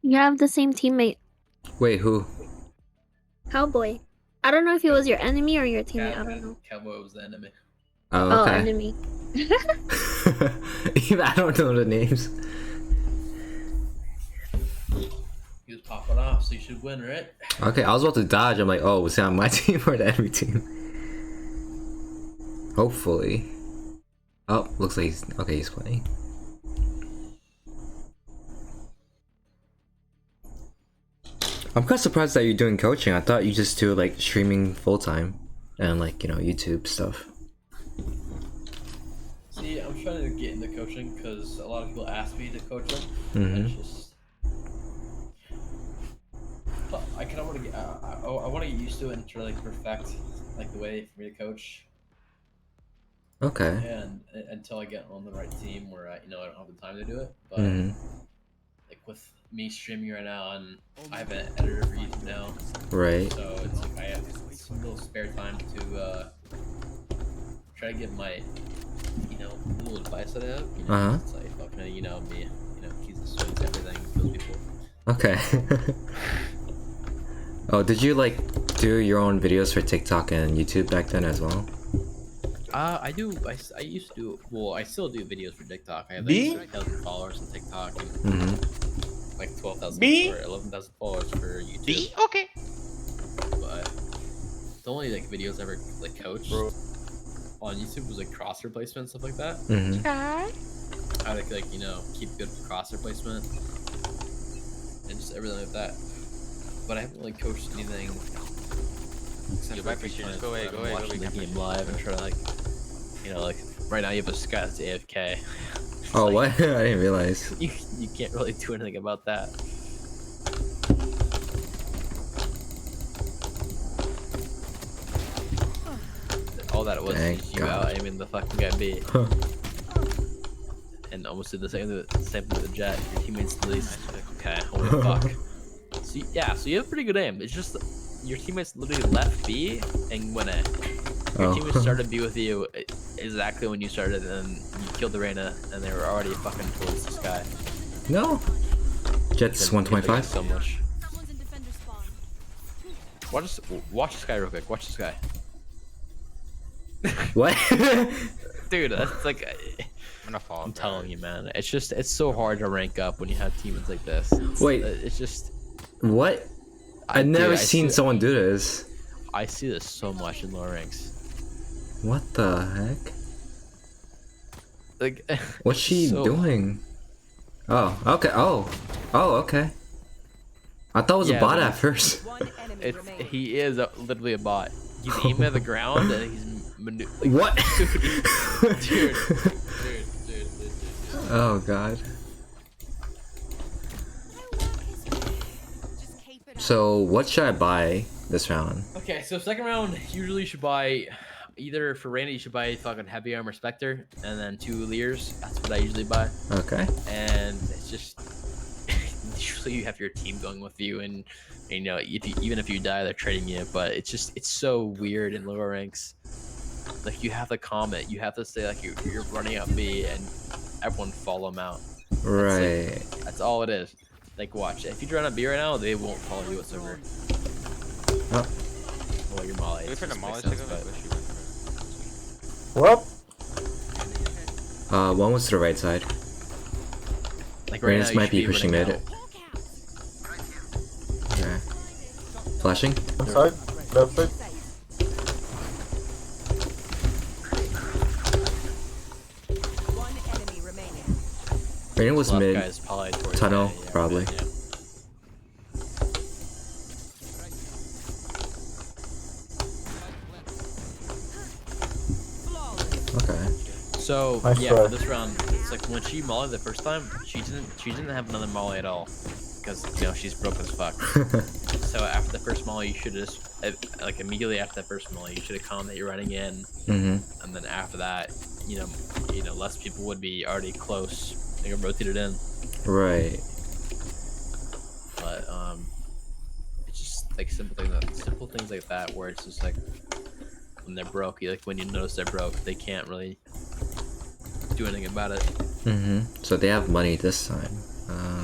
You have the same teammate, Wait, who? Cowboy. I don't know if he was your enemy or your teammate. I don't know. Cowboy was the enemy. Oh, Oh, okay. enemy. I don't know the names. He was popping off, so you should win, right? Okay, I was about to dodge. I'm like, oh, was he on my team or the enemy team? Hopefully. Oh, looks like he's okay. He's playing. I'm kind of surprised that you're doing coaching. I thought you just do like streaming full time and like YouTube stuff. See, I'm trying to get into coaching because a lot of people ask me to coach them. Mm-hmm. It's just I kind of want to get I want to get used to it and try to like perfect like the way for me to coach. Okay. And until I get on the right team where I don't have the time to do it, but like with me streaming right now and I have an editor for YouTube now, Right. so it's like I have some little spare time to try to give my little advice that I have. It's like fucking me, geeza swings everything, kills people. Okay. Oh, did you like do your own videos for TikTok and YouTube back then as well? I do. I used to do. Well, I still do videos for TikTok. I have like 8,000 followers on TikTok and like 12,000 or 11,000 followers for YouTube. Okay. But the only like videos I ever like coached on YouTube was like cross replacement, stuff like that. How to like keep good cross replacement and just everything like that. But I haven't really coached anything. Go away. Watching the game live and try to like right now you have a Scott that's AFK. Oh, what? I didn't realize. You can't really do anything about that. All that it was is you out aiming the fucking guy B. And almost did the same thing with the jet. Your teammates released. Okay, holy fuck. So you have pretty good aim. It's just your teammates literally left B and went A. Your teammates started B with you exactly when you started, and you killed the Reyna, and they were already fucking towards the sky. No. Jet's 125. So much. Watch this guy real quick. Watch this guy. What? Dude, that's like. I'm gonna fall. I'm telling you, man. It's so hard to rank up when you have teammates like this. It's just. What? I've never seen someone do this. I see this so much in lower ranks. What the heck? Like, what's she doing? Oh, okay. Oh, okay. I thought it was a bot at first. He is literally a bot. He's aiming at the ground and he's what? Dude. Oh god. So what should I buy this round? Okay, so second round, usually you should buy either for Reyna, you should buy fucking heavy armor Spectre and then 2 Leers. That's what I usually buy. Okay. And it's just usually you have your team going with you, and even if you die, they're trading you. But it's so weird in lower ranks. Like you have to comment, you have to say like you're running up B, and everyone follow them out. Right. That's all it is. Like watch, if you run up B right now, they won't follow you whatsoever. Oh. Well, you're Molly. What? One was to the right side. Like right now, might be pushing mid. Okay. Flashing. Inside. Left side. Reyna was mid. Tunnel, yeah, probably. Yeah. Okay. So Nice yeah, try. for this round, it's like when she mollied the first time, she didn't have another molly at all, because she's broke as fuck. So after the first molly, you should just like immediately after that first molly, you should have commented that you're running in, and then after that, less people would be already close. They get rotated in. Right. But it's just like simple things like that where it's just like when they're broke, when you notice they're broke, they can't really do anything about it. So they have money this time.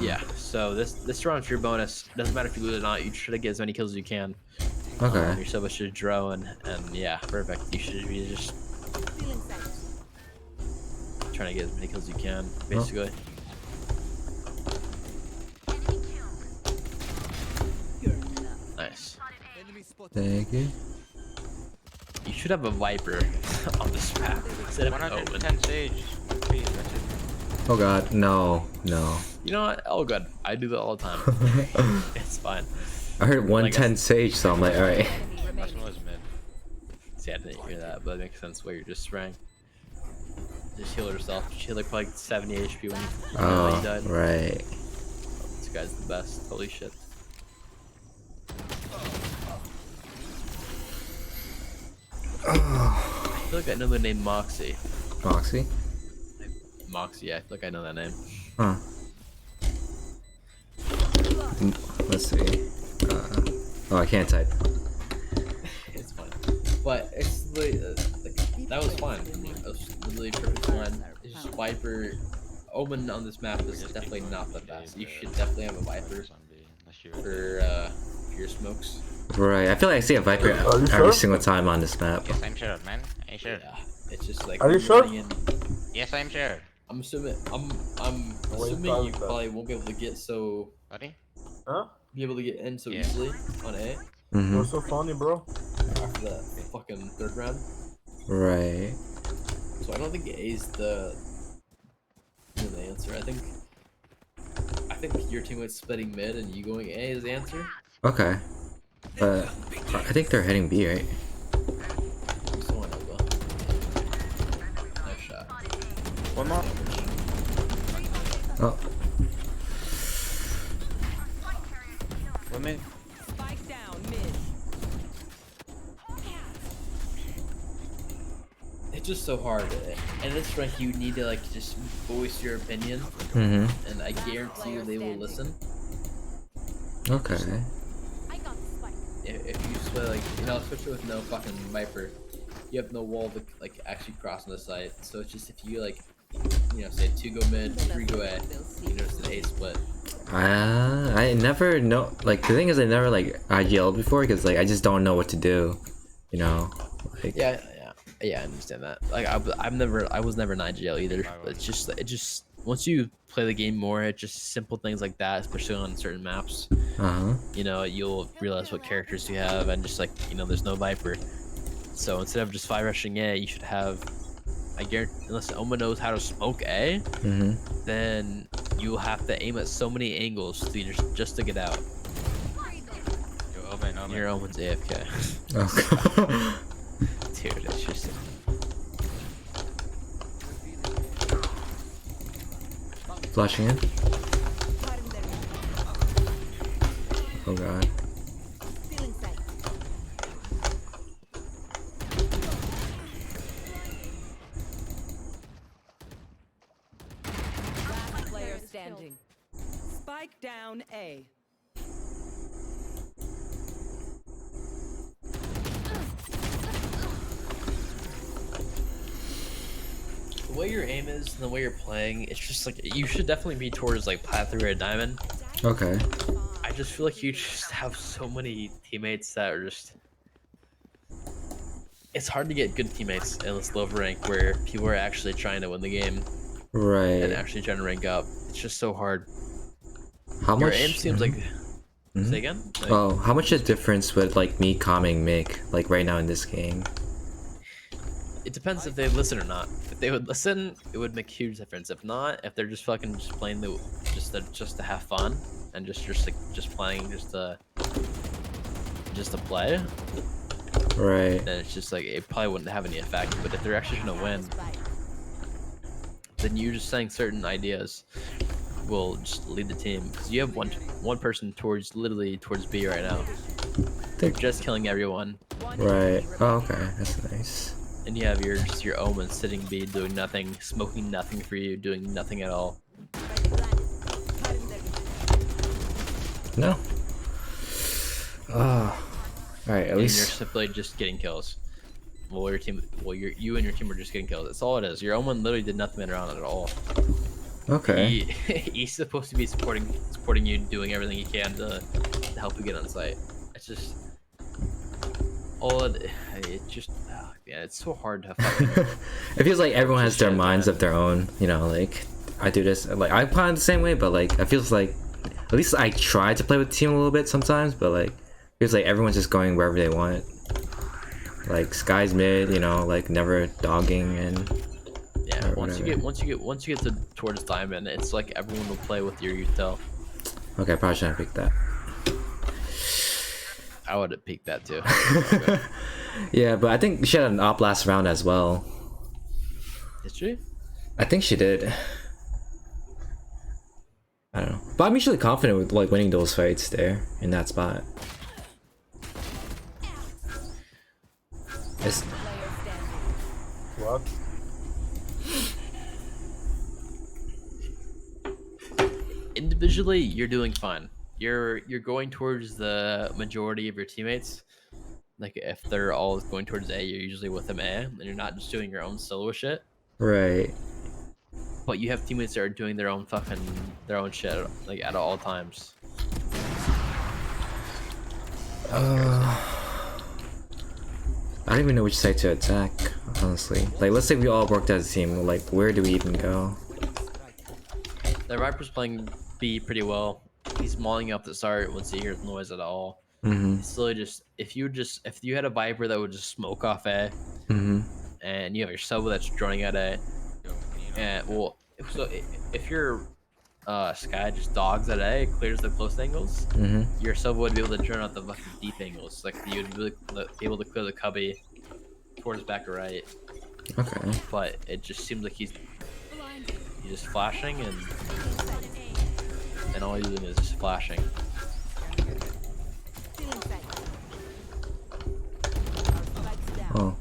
Yeah. So this round's your bonus. Doesn't matter if you lose or not. You try to get as many kills as you can. Okay. You're supposed to drone, and yeah, perfect. You should be just trying to get as many kills as you can, basically. Nice. Thank you. You should have a Viper on this map instead of an Omen. 110 Sage. Please, that's it. Oh god, no, no. You know what? Oh, good. I do that all the time. It's fine. I heard 110 Sage, so I'm like, alright. Last one was mid. See, I didn't hear that, but it makes sense where you're just spraying. Just heal yourself. She had like probably 70 HP when you died. Right. This guy's the best. Holy shit. I feel like I know the name Moxie. Moxie? Moxie, yeah, I feel like I know that name. Huh. Let's see. Oh, I can't type. It's fine. But it's like, that was fine. That was literally perfect fine. It's just Viper. Omen on this map is definitely not the best. You should definitely have a Viper for your smokes. Right, I feel like I see a Viper Are you every sure? single time on this map. Yes, I'm sure, man. Are you sure? Yeah, it's just like. Are you when sure? running in- Yes, I'm sure. I'm assuming. I'm Wait, assuming you that. probably won't be able to get Buddy? Huh? be able to get in so Yeah. easily on A Mm-hmm. You're so funny, bro. after that fucking third round. Right. So I don't think A is the answer. I think your teammates splitting mid and you going A is the answer. Okay. But I think they're heading B, right? I'm still on elbow. Nice shot. One more. Oh. One mid. Spike down mid. It's just so hard. And this rank you need to like just voice your opinion, Mm-hmm. and I guarantee you they will listen. Okay. If you play like especially with no fucking Viper, you have no wall to like actually cross on the site. So it's just if you like, say 2 go mid, 3 go A, it's an A split. I never know. Like the thing is, I never like IGL'd before because like I just don't know what to do. You know. Like. Yeah, I understand that. Like I was never an IGL either. But it just once you play the game more, it's just simple things like that, especially on certain maps. Uh huh. You'll realize what characters you have, and just like there's no Viper. So instead of just 5 rushing A, you should have. I guarantee, unless Oma knows how to smoke A, Mm-hmm. then you'll have to aim at so many angles just to get out. Yo, Omen. Your Omen's AFK. Okay. Dude, it's just. Flashing in. Oh god. Last player standing. Spike down A. The way your aim is and the way you're playing, it's just like you should definitely be towards like plat 3 or diamond. Okay. I just feel like you just have so many teammates that are just. It's hard to get good teammates in this low rank where people are actually trying to win the game and Right. actually trying to rank up. It's just so hard. How Your much? aim seems like. Mhm. Say again? Like, Oh, how much of difference would like me calming make like right now in this game? it depends if they listen or not. If they would listen, it would make a huge difference. If not, if they're just fucking just playing just to have fun and just playing just to play, Right. then it's just like it probably wouldn't have any effect. But if they're actually gonna win, then you just saying certain ideas will just lead the team because you have one person literally towards B right now. They're just killing everyone, Right. Oh, okay. That's nice. and you have your Omen sitting B doing nothing, smoking nothing for you, doing nothing at all. No. Ah. All right. At And you're least. simply just getting kills. You and your team are just getting kills. That's all it is. Your Omen literally did nothing around it at all. Okay. He's supposed to be supporting you, doing everything he can to help you get on site. It's just it just yeah, it's so hard to fucking. It feels like everyone has their Shit, minds man. of their own, you know, like I do this, like I play the same way, but like it feels like at least I try to play with the team a little bit sometimes, but like it feels like everyone's just going wherever they want. Like Sky's mid, you know, like never dogging and Yeah, or once whatever. you get to towards diamond, it's like everyone will play with your util. Okay, I probably shouldn't pick that. I would have picked that too. Yeah, but I think she had an op last round as well. Did she? I think she did. I don't know, but I'm usually confident with like winning those fights there in that spot. It's, What? Individually, you're doing fine. You're going towards the majority of your teammates. Like if they're all going towards A, you're usually with them A, and you're not just doing your own solo shit. right. But you have teammates that are doing their own shit like at all times. I don't even know which side to attack, honestly. Like, let's say we all worked as a team. Like, where do we even go? The Viper's playing B pretty well. He's mauling up the start once he hears noise at all. Mm-hmm. It's really if you had a Viper that would just smoke off A, Mm-hmm. and you have your sub that's droning at A, and well, if your Sky just dogs at A, clears the close angles, Mm-hmm. your sub would be able to drone out the fucking deep angles. Like you would be able to clear the cubby towards back or right. Okay. But it just seems like he's just flashing and all he's doing is just flashing. Oh.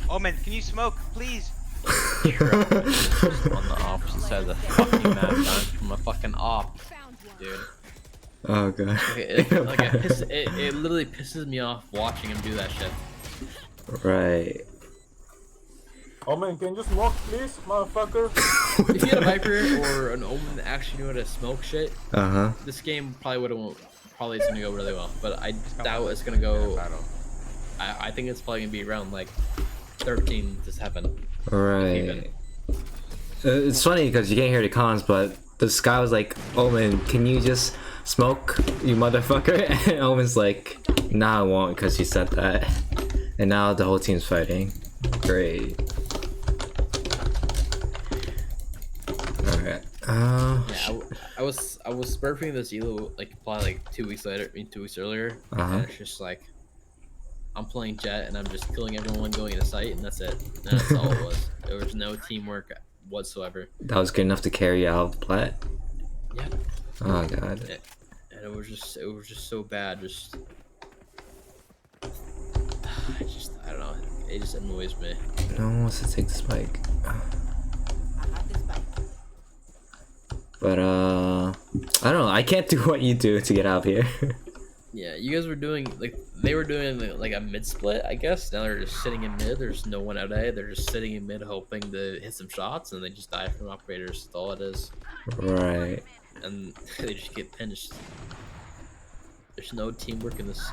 Omen, can you smoke, please? On the opposite side of the fucking map, man, from a fucking op, dude. Oh god. It literally pisses me off watching him do that shit. Right. Oh man, can you smoke please, motherfucker? If you had a Viper or an Omen that actually knew how to smoke shit, Uh-huh. this game probably is gonna go really well. But I doubt it's gonna go. I think it's probably gonna be around like 13 to 7. Right. It's funny because you can't hear the cons, but the Sky was like, Omen, can you just smoke, you motherfucker? And Omen's like, nah, I won't, because you said that. And now the whole team's fighting. Great. Alright. Yeah, I was burping this elo like probably like 2 weeks later. 2 weeks earlier. Uh-huh. And it's just like I'm playing Jet and I'm just killing everyone going into sight, and that's it. And that's all it was. There was no teamwork whatsoever. That was good enough to carry out the plat. Yeah. Oh god. And it was just so bad. I don't know. It just annoys me. No one wants to take the spike. But I don't know. I can't do what you do to get out of here. Yeah, you guys were doing they were doing like a mid split, I guess. Now they're just sitting in mid. There's no one out A. They're just sitting in mid, hoping to hit some shots, and they just die from operators. That's all it is. Right. And they just get pinched. There's no teamwork in this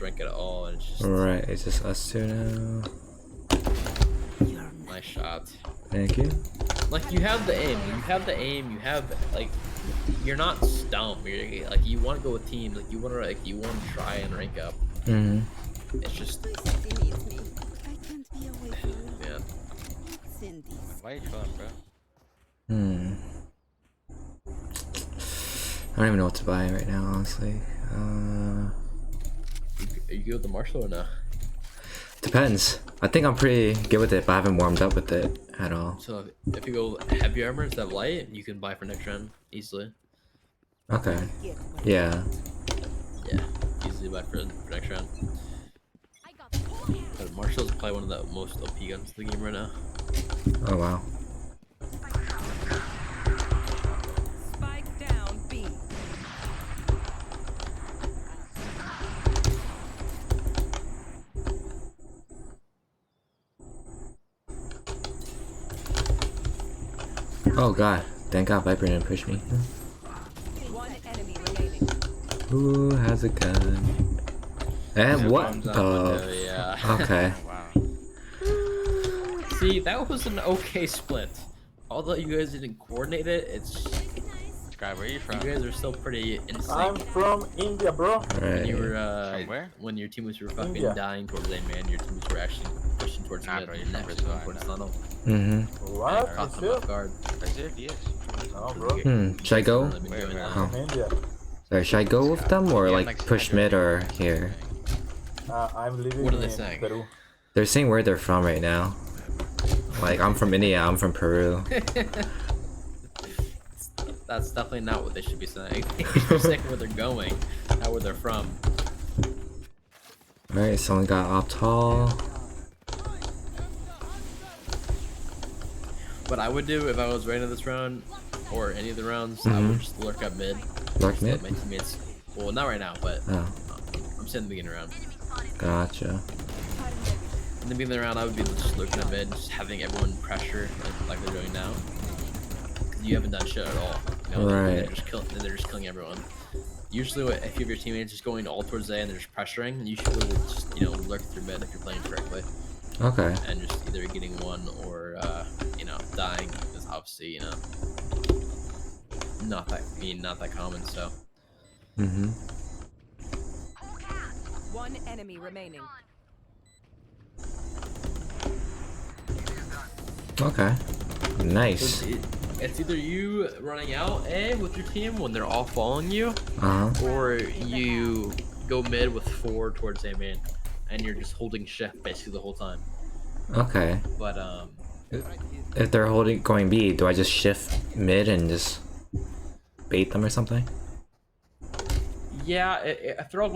rank at all. And it's just Right. It's just us two now. nice shot. Thank you. Like you have the aim. You have like you're not stump. You're like you want to go with teams. Like you want to try and rank up. Mm-hmm. It's just yeah. Why are you chilling, bro? I don't even know what to buy right now, honestly. Are you good with the Marshall or no? Depends. I think I'm pretty good with it, but I haven't warmed up with it at all. So if you go heavy armor instead of light, you can buy for next round easily. Okay. Yeah. Yeah, easily buy for next round. But Marshall's probably one of the most OP guns in the game right now. Oh wow. Spike down B. Oh god. Thank god Viper didn't push me. One enemy remaining. Who has a gun? And what Bombs out the? window, yeah. Okay. Wow. See, that was an okay split. Although you guys didn't coordinate it, it's Sky, where are you from? you guys are still pretty in I'm sync. from India, bro. When you Right. were From where? when your teammates were fucking India. dying towards A man, your teammates were actually pushing towards Nah, mid bro, you're and from actually Brazil, going I towards know. tunnel. Mm-hmm. What? Caught them You off guard. Brazil? Yes. No, bro. Should I go? They've been Wait, doing wait, that. Oh. From India. Sorry, should I go with them or Yeah, like push mid or here? I'm living What are they in saying? Peru. They're saying where they're from right now. Like I'm from India, I'm from Peru. That's definitely not what they should be saying. They should be saying where they're going, not where they're from. Alright, someone got up tall. What I would do if I was Reyna this round, or any of the rounds, I would just lurk up mid. Lurk Just let mid? my teammates. Well, not right now, but Oh, I'm saying the beginning round. gotcha. In the beginning of the round, I would be just lurking up mid, just having everyone pressure like they're doing now. 'Cause you haven't done shit at all. You know, Right. they're just killing everyone. Usually, if you have your teammates just going all towards A and they're just pressuring, you should just lurk through mid if you're playing correctly, Okay. and just either getting one or dying is obviously not that common. So Mm-hmm. One enemy remaining. Okay. Nice. it's either you running out A with your team when they're all following you, Uh-huh. or you go mid with 4 towards A main, and you're just holding shift basically the whole time. Okay. But If they're going B, do I just shift mid and just bait them or something? yeah, if they're all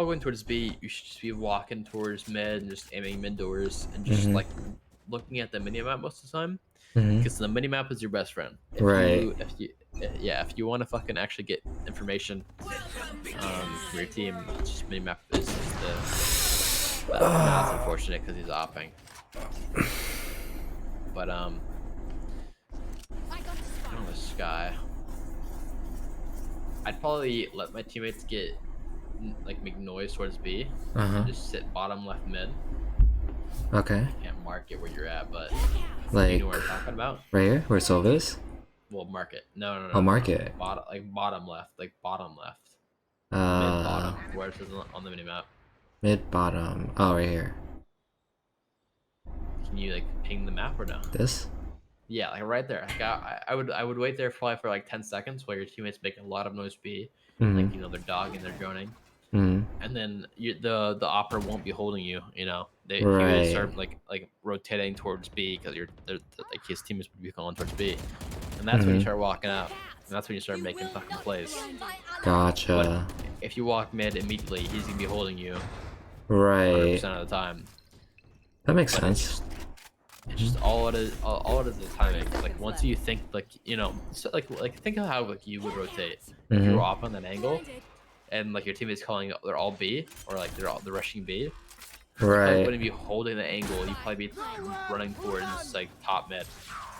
going towards B, you should just be walking towards mid and just aiming mid doors and just Mhm. like looking at the minimap most of the time, Mm-hmm. because the minimap is your best friend. Right. If you want to fucking actually get information for your team, it's just minimap is just that's unfortunate because he's opping. But I don't know, this guy. I'd probably let my teammates make noise towards B, Uh-huh. and just sit bottom left mid. Okay. Can't mark it where you're at, but you Like know what I'm talking about. right here, where Silva is? Well, mark it. No. I'll mark it. Bottom left, mid bottom, where it says on the minimap. Mid bottom. Oh, right here. Can you ping the map or no? This? Yeah, right there. I would wait there probably for 10 seconds while your teammates making a lot of noise B, Mm-hmm. they're dogging, they're droning, Mm-hmm. and then the opera won't be holding you. They Right. start rotating towards B because his teammates would be going towards B, and that's when you Mhm. start walking out, and that's when you start making fucking plays. Gotcha. If you walk mid immediately, he's gonna be holding you Right. 100% of the time. That makes But sense. It's just all it is. All it is timing. Once you think think of how you would rotate if you Mhm. were off on that angle, and your teammates calling they're all B or they're rushing B. Probably Right. wouldn't be holding the angle. You'd probably be running towards top mid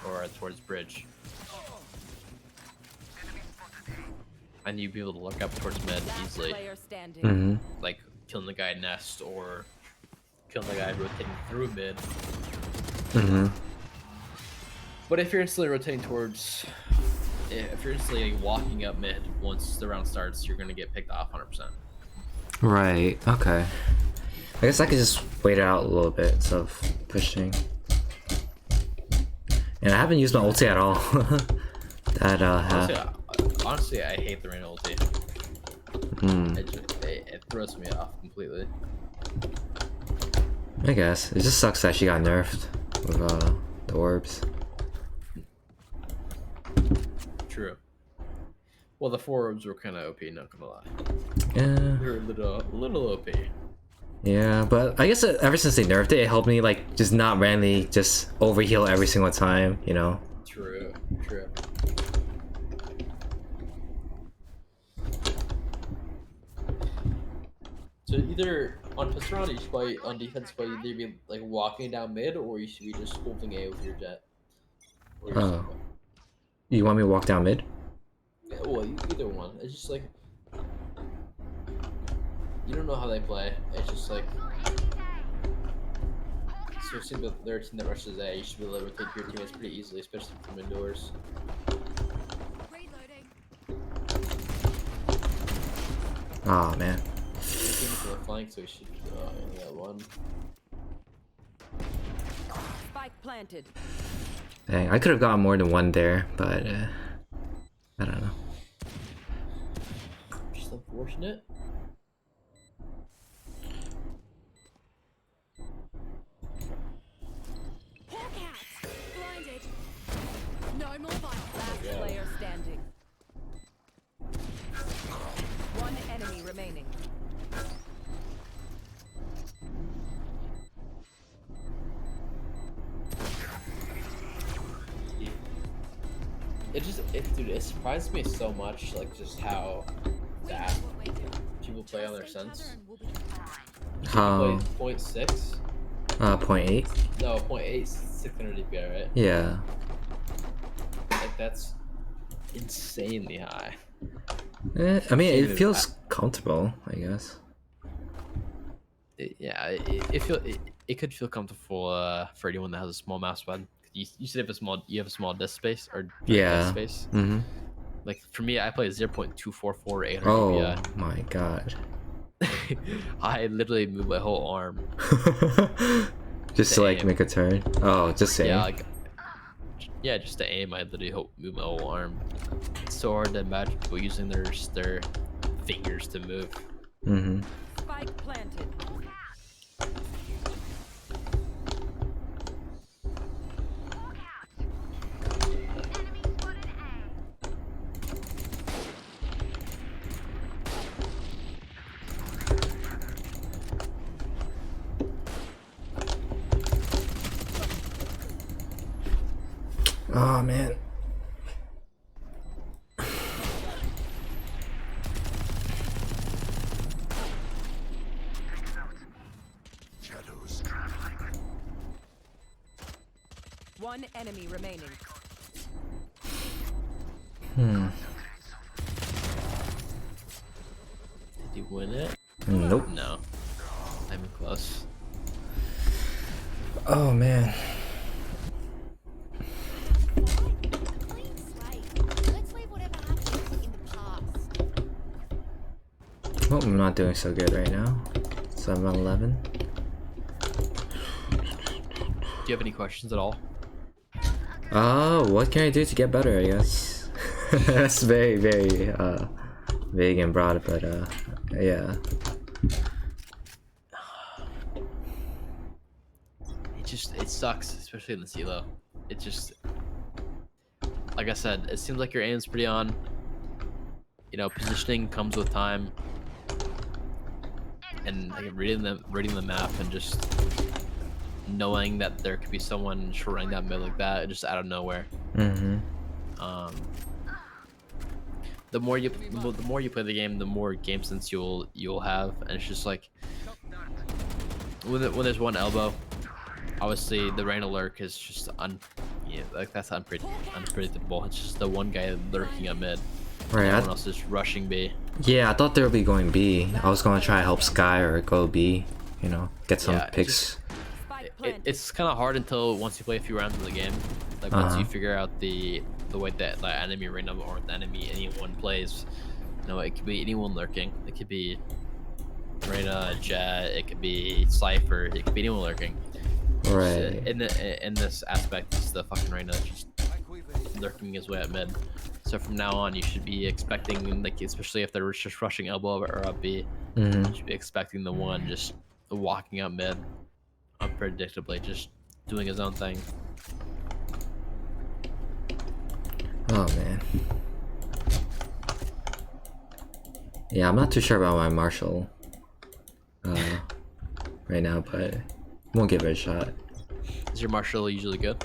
or towards bridge, and you'd be able to look up towards mid Last easily, player standing. Mm-hmm. killing the guy nest or killing the guy rotating through mid. Mm-hmm. But if you're instantly rotating towards, if you're instantly walking up mid once the round starts, you're gonna get picked off 100%. Right. Okay. I guess I could just wait it out a little bit instead of pushing. And I haven't used my ulti at all. That Honestly, I hate the Reyna ulti. Hmm. It throws me off completely. I guess it just sucks that she got nerfed with the orbs. True. Well, the 4 orbs were kind of OP, not gonna lie. Yeah. They were a little OP. Yeah, but I guess ever since they nerfed it, it helped me just not randomly just overheal every single time, you know? True. So either on Pastrana, you should probably on defense, but either be walking down mid, or you should be just holding A with your jet. Or your Oh. Sova. You want me to walk down mid? Yeah, well, either one. It's just like you don't know how they play. It's just like so it seems that their team that rushes A, you should be able to take your teammates pretty easily, especially from indoors. Reloading. Oh man. Your teammates are flank, so you should only got one. Spike planted. Dang, I could have gotten more than one there, but I don't know. Just unfortunate. Hawk out. Blinded. No more violence. Last Yeah. player standing. One enemy remaining. Dude, it surprised me so much, like just how We know fast what we're doing. people play on their Trust each other sense. and we'll be fine. How? Play 0.6? 0.8? No, 0.8, 600 DPI, right? Yeah. Like that's insanely high. I mean, it Even feels comfortable, I guess. It could feel comfortable for anyone that has a small mouse pad. You said you have a small disk space or Yeah. disk space. Mm-hmm. Like for me, I play 0.244 800 Oh DPI. my god. I literally move my whole arm. Just to like Damn. make a turn. Oh, just saying. Yeah, just to aim, I literally move my whole arm. It's so hard to imagine people using their fingers to move. Mm-hmm. Spike planted. Oh man. One enemy remaining. Hmm. Did you win it? Nope. No. I'm close. Oh man. Clean slate. Let's leave whatever happened in the past. Well, I'm not doing so good right now. 7-11. Do you have any questions at all? What can I do to get better, I guess? That's very, very vague and broad, but yeah. It sucks, especially in the CeeLo. It just, like I said, it seems like your aim's pretty on. You know, positioning comes with time, and like reading the map and just knowing that there could be someone running that mid like that just out of nowhere. Mm-hmm. The more you play the game, the more game sense you'll have, and it's just like when there's one elbow, obviously the Reyna lurk is just that's unpredictable. It's just the one guy lurking at mid. Right. Everyone else is rushing B. Yeah, I thought they would be going B. I was gonna try to help Sky or go B. You know, get some Yeah, it picks. Spike planted. It's kind of hard until once you play a few rounds of the game. Like once you figure out the way that like enemy Reyna or the enemy anyone plays. You know, it could be anyone lurking. It could be Reyna, Jet. It could be Cypher. It could be anyone lurking. Right. In this aspect, it's the fucking Reyna just lurking his way at mid. So from now on, you should be expecting, like, especially if they're just rushing elbow or up B, Mm-hmm. you should be expecting the one just walking up mid, unpredictably, just doing his own thing. Oh man. Yeah, I'm not too sure about my Marshall right now, but won't give it a shot. Is your Marshall usually good?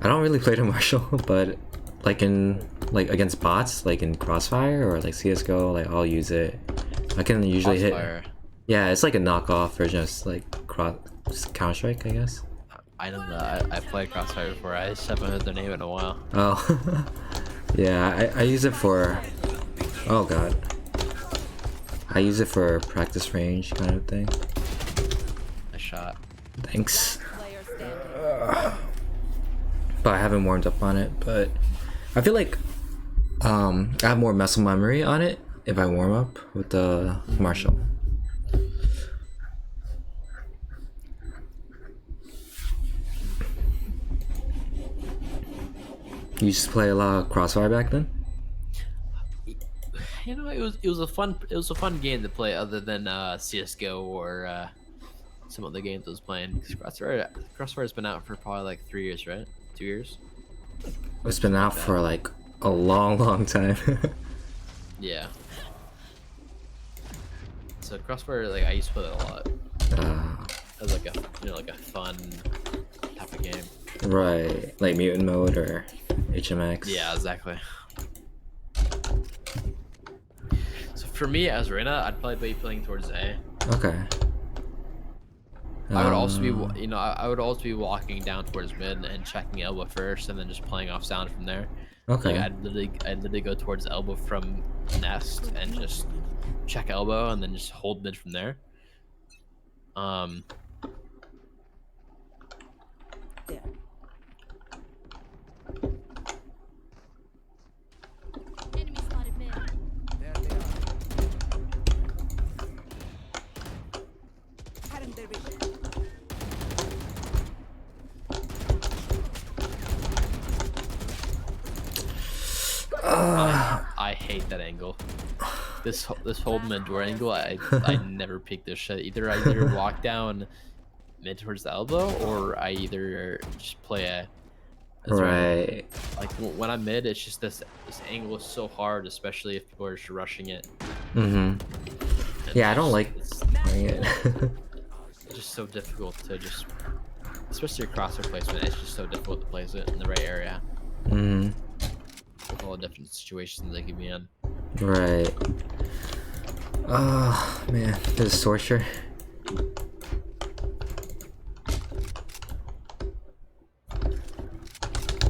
I don't really play the Marshall, but like against bots, like in Crossfire or like CS:GO, like I'll use it. I can usually Crossfire. hit. Yeah, it's like a knockoff version of like Counter Strike, I guess. I know that. I played Crossfire before. I just haven't heard their name in a while. Oh. Yeah, I use it for. Oh god. I use it for practice range kind of thing. A shot. Thanks. Player standing. But I haven't warmed up on it. But I feel like I have more muscle memory on it if I warm up with the Marshall. You used to play a lot of Crossfire back then? You know, it was a fun game to play other than CS:GO or some other games I was playing. 'Cause Crossfire's been out for probably like 3 years, right? 2 years. It's been out for like a long time. Yeah. So Crossfire, like I used to play it a lot. As like a fun type of game. Right, like mutant mode or HMX. Yeah, exactly. So for me as Reyna, I'd probably be playing towards A. Okay. I would also be, I would also be walking down towards mid and checking elbow first, and then just playing off sound from there. Okay. Like I'd literally go towards elbow from nest and just check elbow, and then just hold mid from there. There. Enemy spotted mid. Cutting their vision. I hate that angle. This whole mid door angle, I never pick this shit. Either I walk down mid towards the elbow, or I either just play a. That's Right. Like when I'm mid, it's just this angle is so hard, especially if people are just rushing it. Mm-hmm. And Yeah, I don't like it's playing it. it's just so difficult to just, especially your crosshair placement. It's just so difficult to place it in the right area. Mm-hmm. With all the different situations they can be in. Right. Oh man, this is torture.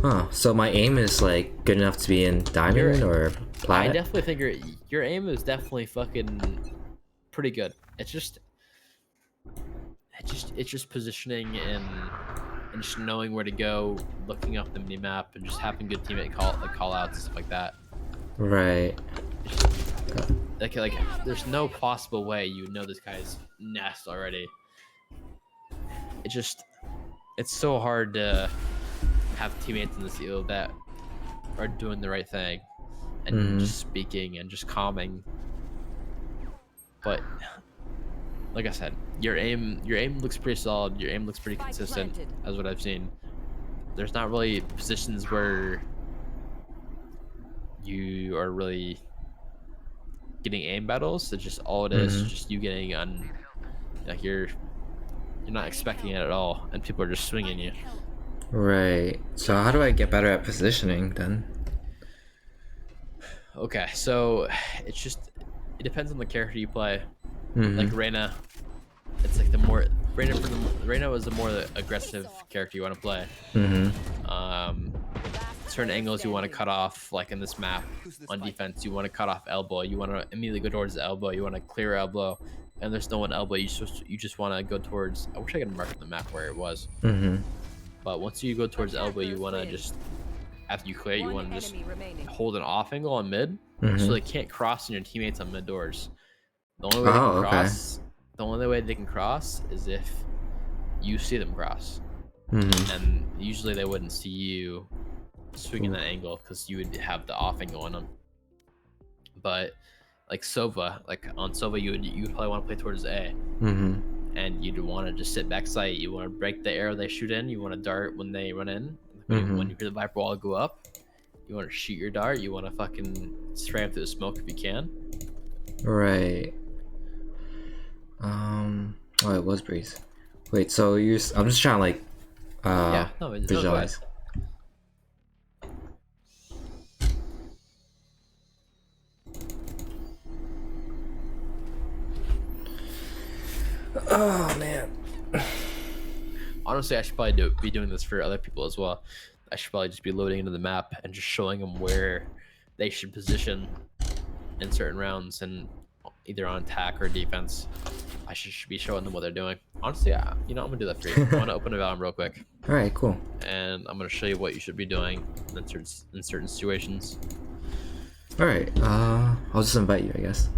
Huh. So my aim is like good enough to be in diamond or I plat? definitely think your aim is definitely fucking pretty good. It's just positioning and just knowing where to go, looking up the minimap, and just having good teammate call outs and stuff like that. Right. Like there's no possible way you know this guy's nest already. It's so hard to have teammates in this field that are doing the right thing and just speaking and just calming. But like I said, your aim looks pretty solid. Your aim looks pretty consistent, as what I've seen. There's not really positions where you are really getting aim battles. It's just all it is, just you getting on, like you're not expecting it at all, and people are just swinging you. Right. So how do I get better at positioning then? Okay, so it depends on the character you play. Like Reyna, it's like Reyna was the more aggressive character you want to play. Certain angles you want to cut off, like in this map on defense, you want to cut off elbow. You want to immediately go towards the elbow. You want to clear elbow, and there's no one elbow. You just want to go towards. I wish I could mark the map where it was. But once you go towards elbow, you want to just, after you clear, you want to just hold an off angle on mid, so they can't cross on your teammates on mid doors. The only way they can cross, the only way they can cross is if you see them cross, and usually they wouldn't see you swinging that angle because you would have the off angle on them. But like Sova, like on Sova, you would probably want to play towards A. And you'd want to just sit back sight. You want to break the arrow they shoot in. You want to dart when they run in. When you hear the Viper wall go up, you want to shoot your dart. You want to fucking spray them through the smoke if you can. Right. Oh, it was Breeze. Wait, so I'm just trying to like Yeah, no, it's visualize. Oh man. Honestly, I should probably be doing this for other people as well. I should probably just be loading into the map and just showing them where they should position in certain rounds, and either on attack or defense. I should be showing them what they're doing. Honestly, you know, I'm gonna do that for you. I want to open a Valorant real quick, All right, cool. and I'm gonna show you what you should be doing in certain situations. All right, I'll just invite you, I guess.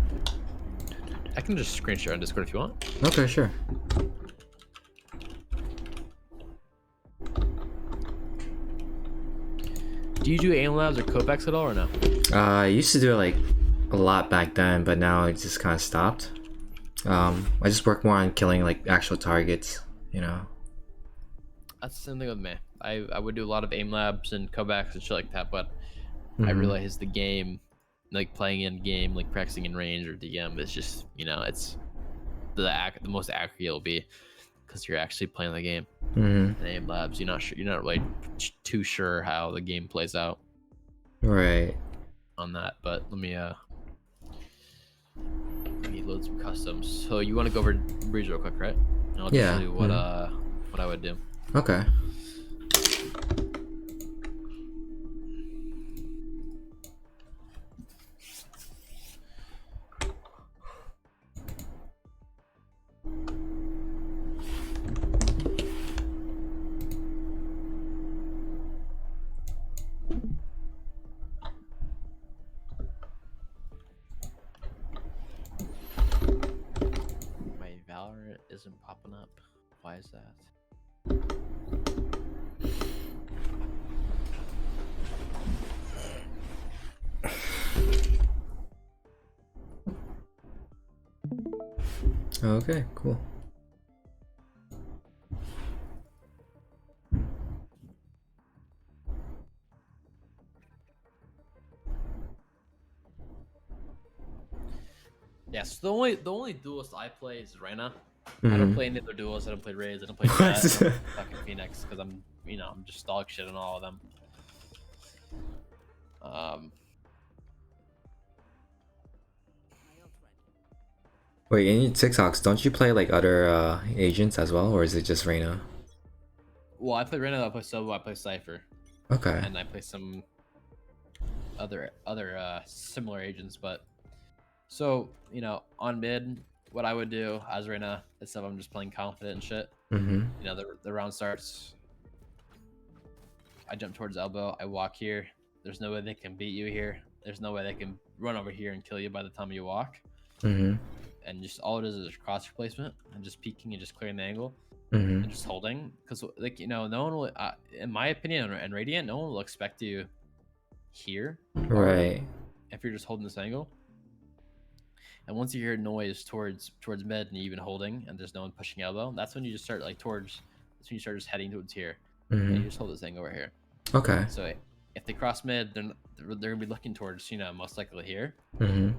I can just screen share on Discord if you want. Okay, sure. Do you do aim labs or Kopex at all, or no? I used to do it like a lot back then, but now it just kind of stopped. I just work more on killing like actual targets, you know. That's the same thing with me. I would do a lot of aim labs and Kopex and shit like that, but I realize the game, like playing in game, like practicing in range or DM, is just, you know, it's the most accurate you'll be because you're actually playing the game. In aim labs, you're not really too sure how the game plays out Right. on that. But let me load some customs. So you want to go over Breeze real quick, right? And I'll just Yeah, show you what I would do. Okay. My Valorant isn't popping up. Why is that? Okay, cool. Yeah, so the only duelist I play is Reyna. I Mm-hmm. don't play any other duelists. I don't play Raids. I don't play Jet. I don't play fucking Phoenix because I'm just dog shit on all of them. Wait, in your TikToks, don't you play like other agents as well, or is it just Reyna? Well, I play Reyna. I play Solo. I play Cypher, Okay. and I play some other similar agents. But so on mid, what I would do as Reyna, instead of I'm just playing confident and shit. Mm-hmm. The round starts. I jump towards elbow. I walk here. There's no way they can beat you here. There's no way they can run over here and kill you by the time you walk. Mm-hmm. And just all it is cross replacement and just peeking and just clearing the angle Mm-hmm. and just holding. Because no one will, in my opinion, and Radiant, no one will expect you here. Right. If you're just holding this angle. And once you hear noise towards mid and you've been holding and there's no one pushing elbow, that's when you just start that's when you start just heading towards here. And you Mm-hmm. just hold this thing over here. Okay. So if they cross mid, they're gonna be looking towards most likely here. Mm-hmm.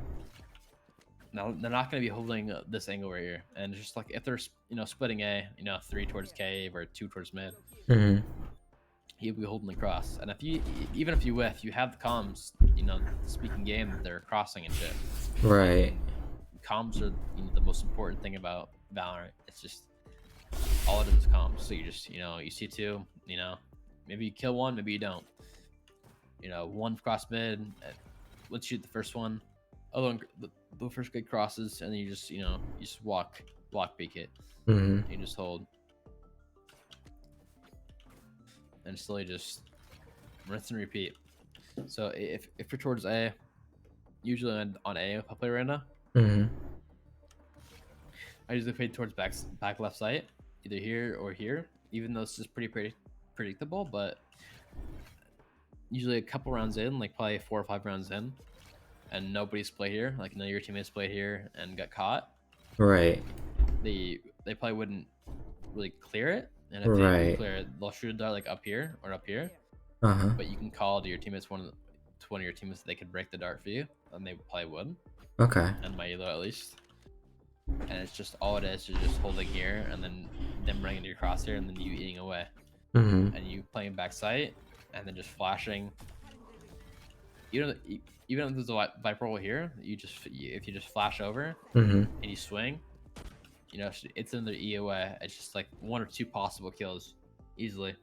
Now they're not gonna be holding this angle right here. And it's just like if they're splitting A, 3 towards cave or 2 towards mid, Mm-hmm. he'll be holding the cross. And if you whiff, you have the comms, speaking game that they're crossing and shit. Right. Comms are the most important thing about Valorant. It's just all it is comms. So you just you see 2, maybe you kill one, maybe you don't. One cross mid, let's shoot the first one. Other one, the first good crosses, and then you just walk peek it. Mm-hmm. You just hold, and slowly just rinse and repeat. So if you're towards A, usually on A, if I play Reyna, Mm-hmm. I usually play towards back left side, either here or here. Even though it's just pretty predictable, but usually a couple rounds in, like probably 4 or 5 rounds in, and nobody's played here, like none of your teammates played here and got caught, Right. they probably wouldn't really clear it. And if they Right. do clear it, they'll shoot a dart like up here or up here. Uh-huh. But you can call to your teammates one of your teammates that they could break the dart for you, and they probably would, Okay. and my elo at least. And it's just all it is just holding here, and then them running into your crosshair, and then you eating away, Mm-hmm. and you playing backside, and then just flashing. Even if there's a Viper roll here, if you just flash over Mm-hmm. and you swing, it's in their E away. It's just like 1 or 2 possible kills easily.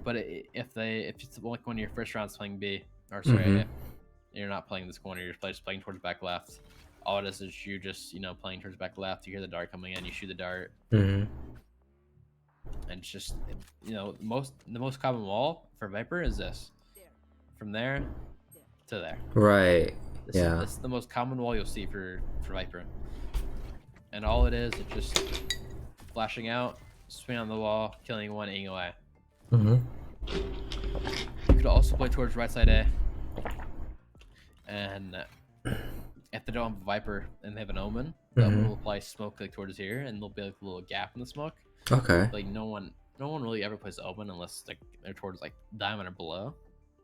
But if it's like one of your first rounds playing B, or sorry, Mhm. A, you're not playing this corner, you're just playing towards back left. All it is you just, playing towards back left, you hear the dart coming in, you shoot the dart, Mhm. and it's just, the most common wall for Viper is this. From there to there. Right. This Yeah. This is the most common wall you'll see for Viper. And all it is, it's just flashing out, swing on the wall, killing one, aiming away. Mhm. You could also play towards right side A. And if they don't have a Viper and they have an Omen, the Omen will apply smoke like towards here, and there'll be like a little gap in the smoke. Okay. Like no one really ever plays Omen unless like they're towards like diamond or below.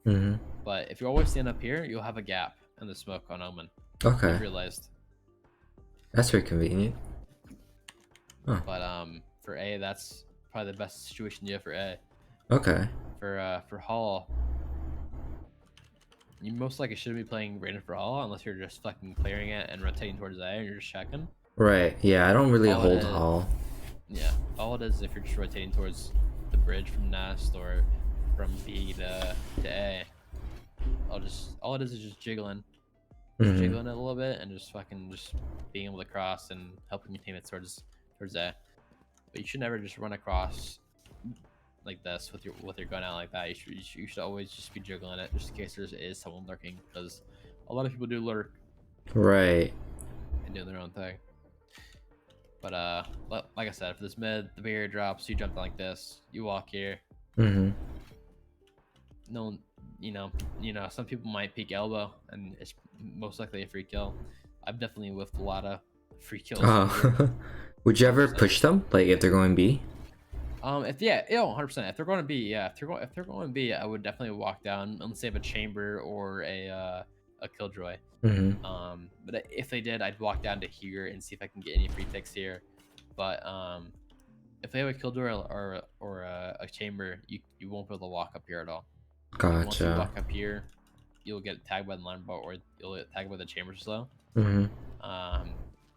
Mhm. But if you always stand up here, you'll have a gap in the smoke on Omen. Okay. I've realized. That's very convenient. But for A, that's probably the best situation you have for A. Okay. For Hall, you most likely shouldn't be playing Raiden for Hall unless you're just fucking clearing it and rotating towards A and you're just checking. Right. Yeah, I don't really All hold it is- Hall. Yeah, all it is if you're just rotating towards the bridge from Nest or from B to A. All it is just jiggling. Just Mhm. jiggling it a little bit and just being able to cross and helping your teammates towards A. But you should never just run across like this with your gun out like that. You should always just be jiggling it just in case there is someone lurking, because a lot of people do lurk Right. and do their own thing. But like I said, for this mid, the barrier drops, you jump down like this, you walk here. Mhm. No one, some people might peek elbow, and it's most likely a free kill. I've definitely whiffed a lot of free kills. from here. Oh. Would you ever 100%. push them, like if they're going B? 100%. If they're going to B, yeah, if they're going B, I would definitely walk down unless they have a chamber or a killjoy. Mhm. But if they did, I'd walk down to here and see if I can get any free picks here. But if they have a killjoy or a chamber, you won't be able to walk up here at all. Once you Gotcha. walk up here, you'll get tagged by the line bar or you'll get tagged by the chamber slow. Mhm.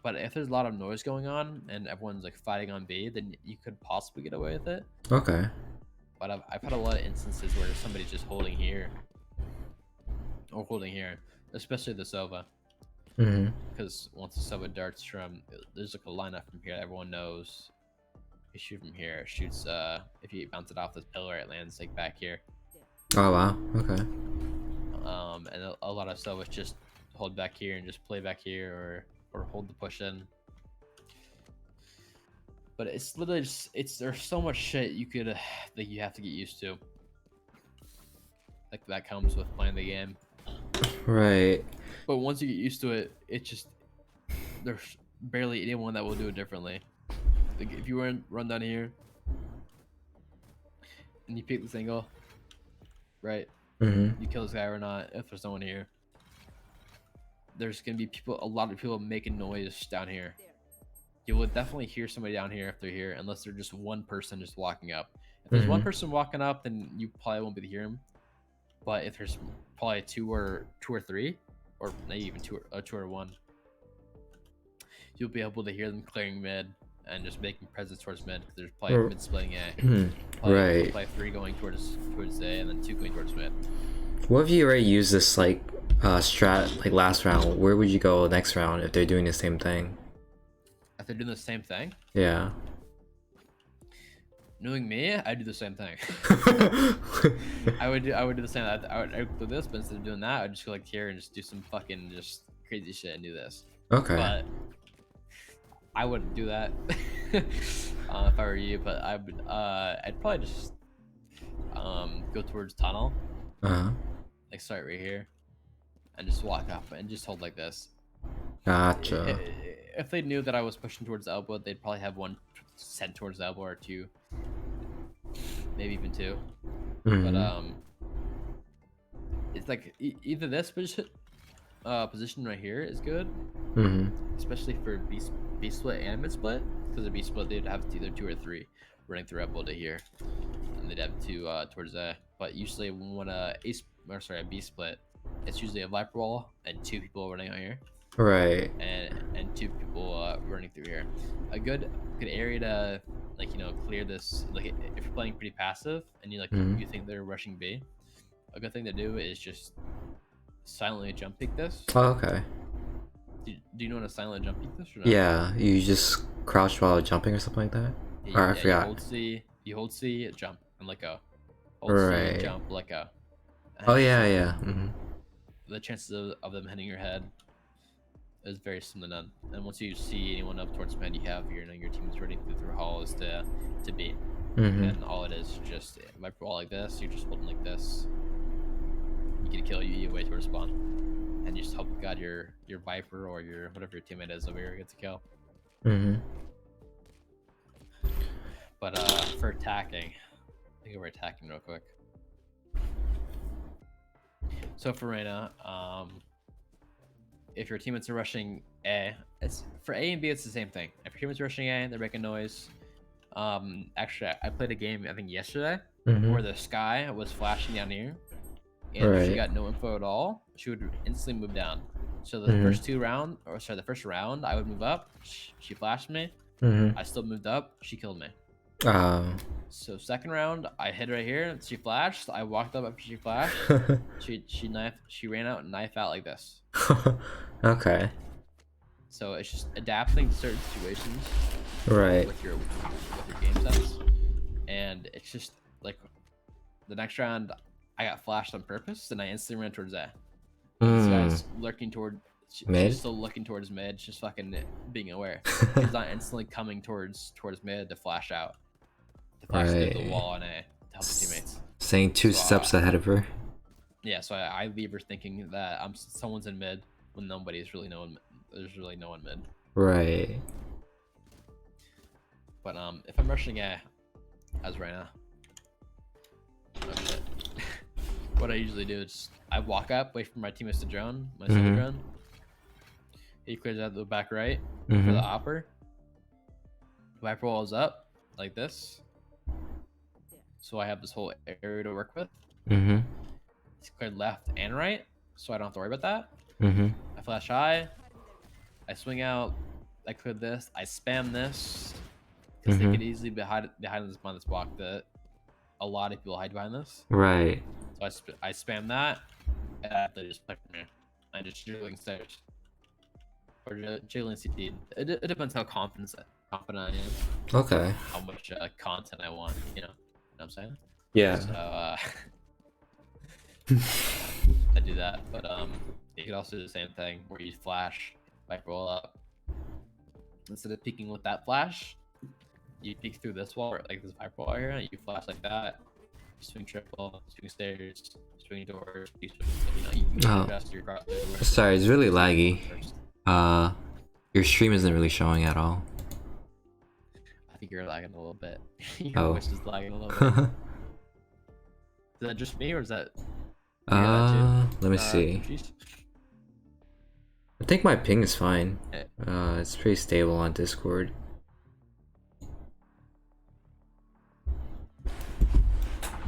But if there's a lot of noise going on and everyone's like fighting on B, then you could possibly get away with it. Okay. But I've had a lot of instances where somebody's just holding here or holding here, especially the Sova. Mhm. Because once the Sova darts from, there's like a lineup from here, everyone knows. You shoot from here, it shoots, if you bounce it off this pillar, it lands like back here. Oh wow. Okay. And a lot of Sovas just hold back here and just play back here or hold the push in. But it's literally just, there's so much shit that you have to get used to. Like that comes with playing the game. Right. But once you get used to it, there's barely anyone that will do it differently. Like if you run down here and you pick this angle, right? Mhm. You kill this guy or not, if there's no one here. There's gonna be a lot of people making noise down here. You will definitely hear somebody down here if they're here, unless they're just one person just walking up. If there's one person walking up, then you probably won't be able to hear him. But if there's probably two or three, or maybe even two or one, you'll be able to hear them clearing mid and just making presence towards mid. Because there's probably mid splitting A. Right. Probably 3 going towards A, and then 2 going towards mid. What if you already used this like strat like last round? Where would you go next round if they're doing the same thing? If they're doing the same thing, Yeah. knowing me, I'd do the same thing. I would do the same. I would do this, but instead of doing that, I'd just go like here and just do some fucking just crazy shit and do this. Okay. But I wouldn't do that if I were you. But I would. I'd probably just go towards tunnel, Uh-huh. like start right here, and just walk up and just hold like this. Gotcha. If they knew that I was pushing towards the elbow, they'd probably have one sent towards the elbow or 2, maybe even 2. Mhm. But it's like either this position right here is good, Mhm. especially for B split and mid split, because the B split they'd have either 2 or 3 running through elbow to here, and they'd have 2 towards A. But usually when a B split, it's usually a Viper wall and 2 people running out here. Right. And 2 people running through here. A good area to like clear this. Like if you're playing pretty passive and you Mhm. you think they're rushing B, a good thing to do is just silently jump peek this. Oh, okay. Do you know what a silent jump peek this or no? Yeah, you just crouch while jumping or something like that. Or I You forgot. hold C, jump, and let go. Hold Right. C, jump, let go. And Oh just, yeah, yeah. Mm-hmm. The chances of them hitting your head is very slim to none. And once you see anyone up towards mid, you have your team's ready through halls to beat. Mm-hmm. And all it is just viper wall like this. You're just holding like this. You get a kill, you wait to respawn, and you just hope to God your viper or your whatever your teammate is over here gets a kill. Mm-hmm. But for attacking, I think we're attacking real quick. So for Reyna, if your teammates are rushing A, it's for A and B. It's the same thing. If your teammates are rushing A, they're making noise. Actually, I played a game I think yesterday Mm-hmm. where the Sky was flashing down here, and if she Right. got no info at all, she would instantly move down. So the Mhm. the first round, I would move up. She flashed me. Mm-hmm. I still moved up. She killed me. Oh. So second round, I hit right here. She flashed. I walked up after she flashed. She ran out and knife out like this. Okay. So it's just adapting to certain situations Right. with your game sense, and it's just like the next round, I got flashed on purpose, and I instantly ran towards A. This guy's lurking toward. Mid? She's still looking towards mid. She's fucking being aware. She's not instantly coming towards mid to flash out. To flash through the Right. wall on A to help the teammates. Staying two So, steps ahead of her. Yeah, so I leave her thinking that someone's in mid when nobody's really no one. There's really no one mid. Right. But if I'm rushing A, as right now, oh shit. What I usually do is I walk up, wait for my teammates to drone, my solo Mhm. drone. He clears out the back right for Mhm. the opper. Viper walls up like this, so I have this whole area to work with. Mm-hmm. It's cleared left and right, so I don't have to worry about that. Mm-hmm. I flash high, I swing out, I clear this, I spam this, because they Mhm. could easily be behind this block that a lot of people hide behind this. Right. So I spam that, and they just play from here. I just jiggling stairs. Or jiggling CT. It depends how confident I am, Okay. how much content I want, you know what I'm saying? Yeah. So, I do that, but you could also do the same thing where you flash, viper roll up. Instead of peeking with that flash, you peek through this wall, like this viper wall here, and you flash like that. You swing triple, swing stairs, swing doors, you Oh. adjust your crossbow. Sorry, it's really laggy. Your stream isn't really showing at all. I think you're lagging a little bit. Your Oh. voice is lagging a little bit. Is that just me, or is that? you hear that too? Let me see. Jeez. I think my ping is fine. Eh. It's pretty stable on Discord.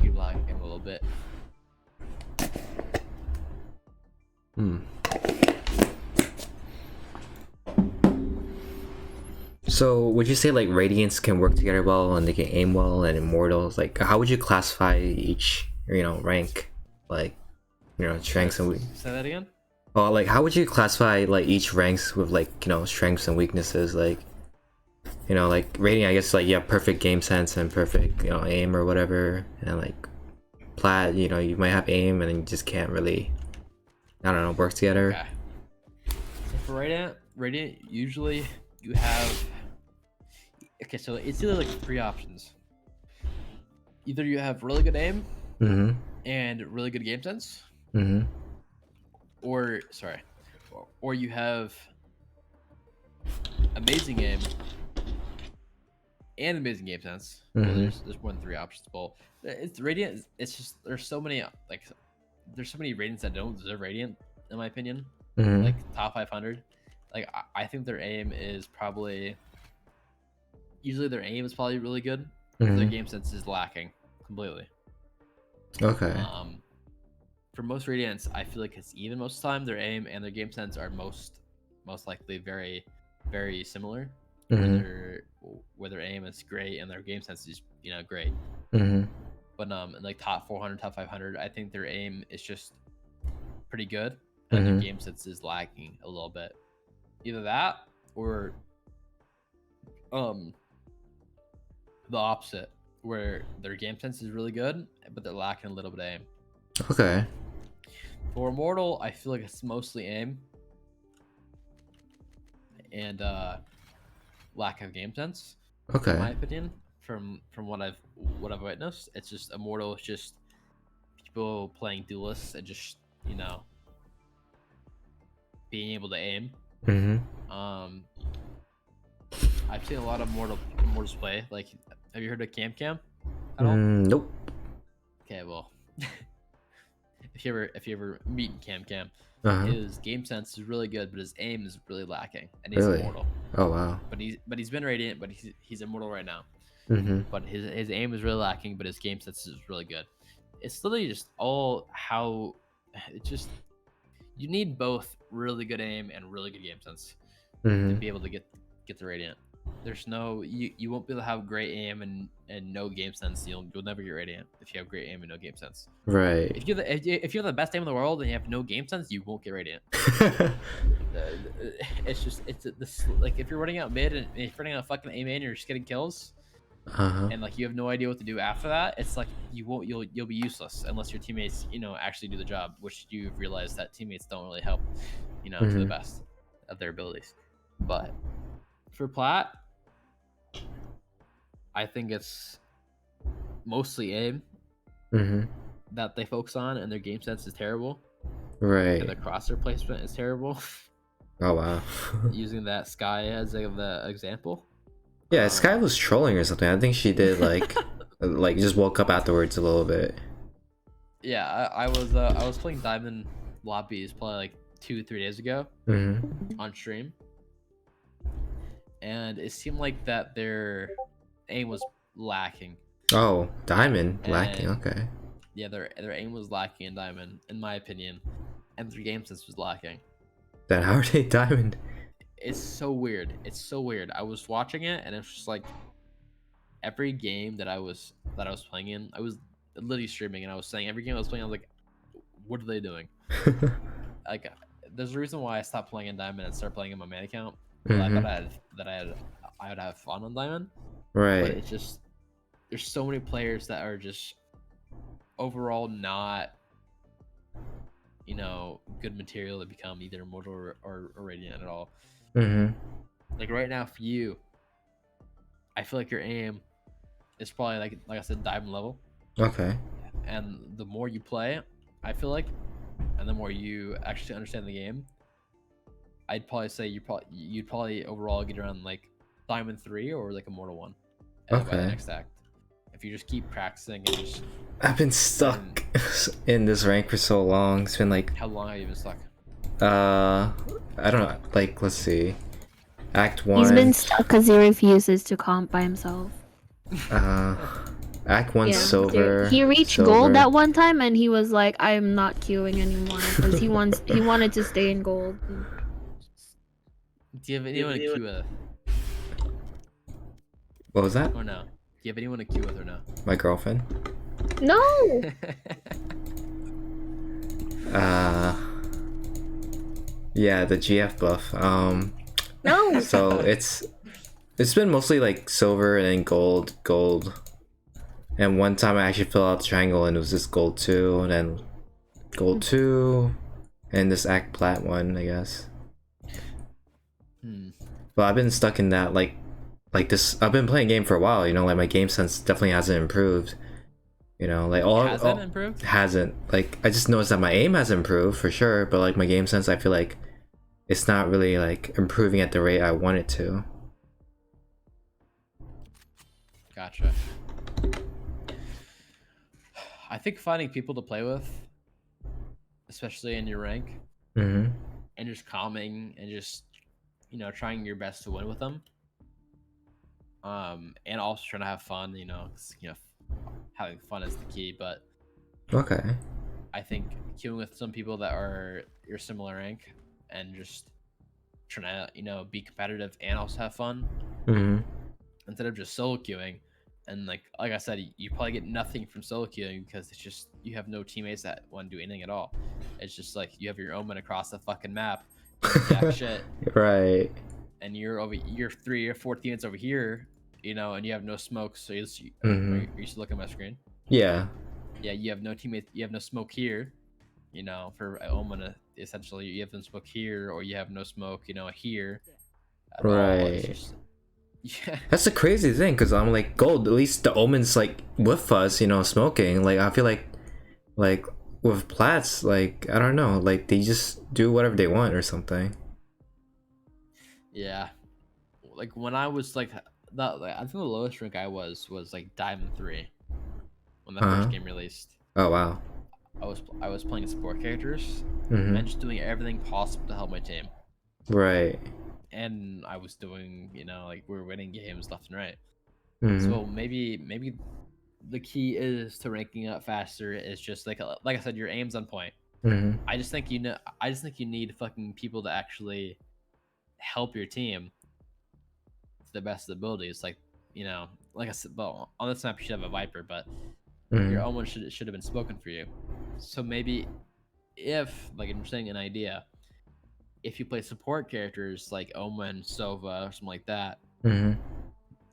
You lagging a little bit. Hmm. So, would you say like Radiants can work together well and they can aim well, and Immortals? Like, how would you classify each, rank? Like, strengths and Say that again. well, like, how would you classify like each ranks with like strengths and weaknesses? Like, like Radiant, I guess like you have perfect game sense and perfect aim or whatever, and like Plat, you might have aim and then you just can't really, I don't know, work together. Okay. So for Radiant, usually you have. Okay, so it's either like three options. Either you have really good aim Mm-hmm. and really good game sense, Mm-hmm. or you have amazing aim and amazing game sense. Well, Mhm. there's more than three options. Well, it's Radiant. It's just there's so many Radiants that don't deserve Radiant, in my opinion. Mm-hmm. Like top 500. Like I think their aim is probably. Usually their aim is probably really good. Their Mhm. game sense is lacking completely. Okay. For most Radiants, I feel like it's even most of the time. Their aim and their game sense are most likely very, very similar. where their aim is great and their game sense is great. Mm-hmm. But in like top 400, top 500, I think their aim is just pretty good, and their game sense is lacking a little bit. Either that or the opposite, where their game sense is really good, but they're lacking a little bit of aim. Okay. For Immortal, I feel like it's mostly aim and lack of game sense. Okay. In my opinion, from what I've witnessed, it's just Immortal is just people playing duelists and just being able to aim. I've seen a lot of Immortals play. Like, have you heard of Cam at all? Nope. Okay, well, if you ever meet Cam, Uh-huh. his game sense is really good, but his aim is really lacking, and he's Really? Immortal. Oh wow. But he's been Radiant, but he's Immortal right now. Mm-hmm. But his aim is really lacking, but his game sense is really good. It's literally just all how it just you need both really good aim and really good game sense to be able to get the Radiant. There's no you won't be able to have great aim and no game sense. You'll never get Radiant if you have great aim and no game sense. Right. If you have the best aim in the world and you have no game sense, you won't get Radiant. It's this, like, if you're running out mid and if you're running out fucking aim and you're just getting kills, and like you have no idea what to do after that, it's like you'll be useless unless your teammates actually do the job, which you've realized that teammates don't really help to the best of their abilities. But for Plat, I think it's mostly aim that they focus on, and their game sense is terrible. Right. And the crosshair placement is terrible. Oh wow. Using that Sky as the example. Yeah, Sky was trolling or something. I think she did like like just woke up afterwards a little bit. Yeah, I was playing Diamond lobbies probably like 2-3 days ago on stream, and it seemed like that their aim was lacking. Oh, Diamond lacking. And- Okay. Yeah, their aim was lacking in Diamond, in my opinion, and their game sense was lacking. Then how are they Diamond? It's so weird. It's so weird. I was watching it, and it's just like every game that I was playing in, I was literally streaming, and I was saying every game I was playing, I was like, what are they doing? Like, there's a reason why I stopped playing in Diamond and started playing in my main account. I thought I would have fun on Diamond. Right. But it's just there's so many players that are just overall not good material to become either Immortal or Radiant at all. Like right now for you, I feel like your aim is probably like I said, Diamond level. Okay. And the more you play, I feel like, and the more you actually understand the game, I'd probably say you'd probably overall get around like Diamond 3 or like Immortal 1 by the Okay. next act. If you just keep practicing and just I've been stuck in this rank for so long. It's been like how long have you been stuck? I don't know, like let's see. Act 1. He's been stuck because he refuses to comp by himself. Act 1 Yeah, silver. he reached silver. gold that one time, and he was like, "I'm not queuing anymore," because he wanted to stay in gold. Do you have anyone to queue with? What was that? Or no? Do you have anyone to queue with or no? My girlfriend. No. Yeah, the GF buff. No. So it's been mostly like silver and then gold. And one time I actually filled out the triangle and it was just gold 2, and then gold 2, and this act plat 1, I guess. But I've been stuck in that like this. I've been playing game for a while, like my game sense definitely hasn't improved. Like Hasn't improved? Hasn't. Like I just noticed that my aim has improved for sure, but like my game sense, I feel like it's not really like improving at the rate I want it to. Gotcha. I think finding people to play with, especially in your rank, and just calming and just trying your best to win with them, and also trying to have fun. 'Cause, having fun is the key. But Okay. I think queuing with some people that are your similar rank and just trying to be competitive and also have fun Mm-hmm. instead of just solo queuing. And like I said, you probably get nothing from solo queuing because it's just you have no teammates that want to do anything at all. It's just like you have your omen across the fucking map, doing jack shit, Right. and you're 3 or 4 teammates over here, and you have no smoke. So Mm-hmm. are you still looking at my screen? Yeah. Yeah, you have no teammates, you have no smoke here, for omen. Essentially, you have no smoke here, or you have no smoke, here at all. It's Right. just yeah. That's the crazy thing, because I'm like, gold, at least the omen's like with us, smoking. Like, I feel like with plats, like, I don't know, like they just do whatever they want or something. Yeah, like when I was like I think the lowest rank I was like Diamond 3 when the first game released. Oh, wow. I was playing support characters Mm-hmm. and just doing everything possible to help my team, Right. and I was doing like we were winning games left and right. Mm-hmm. So maybe the key is to ranking up faster is just like I said, your aim's on point. Mm-hmm. I just think you need fucking people to actually help your team to the best of the abilities. Like like I said, well, on this map you should have a Viper, but your Mm-hmm. omen should have been spoken for you. So maybe if like I'm saying an idea, if you play support characters like Omen, Sova, or something like that, Mm-hmm.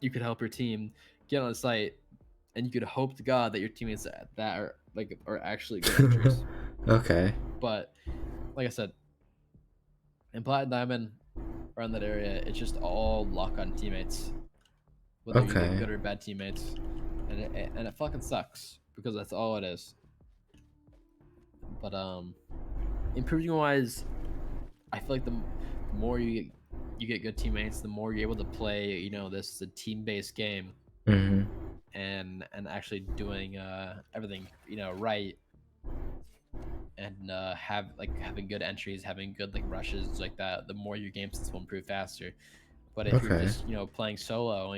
you could help your team get on the site, and you could hope to God that your teammates that are actually good entries. Okay. But like I said, in Plat and Diamond around that area, it's just all luck on teammates, whether you Okay. get good or bad teammates, and it fucking sucks because that's all it is. But improving wise, I feel like the more you get good teammates, the more you're able to play. This is a team-based game, Mm-hmm. and actually doing everything right, and having good entries, having good like rushes like that. The more your game sense will improve faster. But if you're Okay. just playing solo,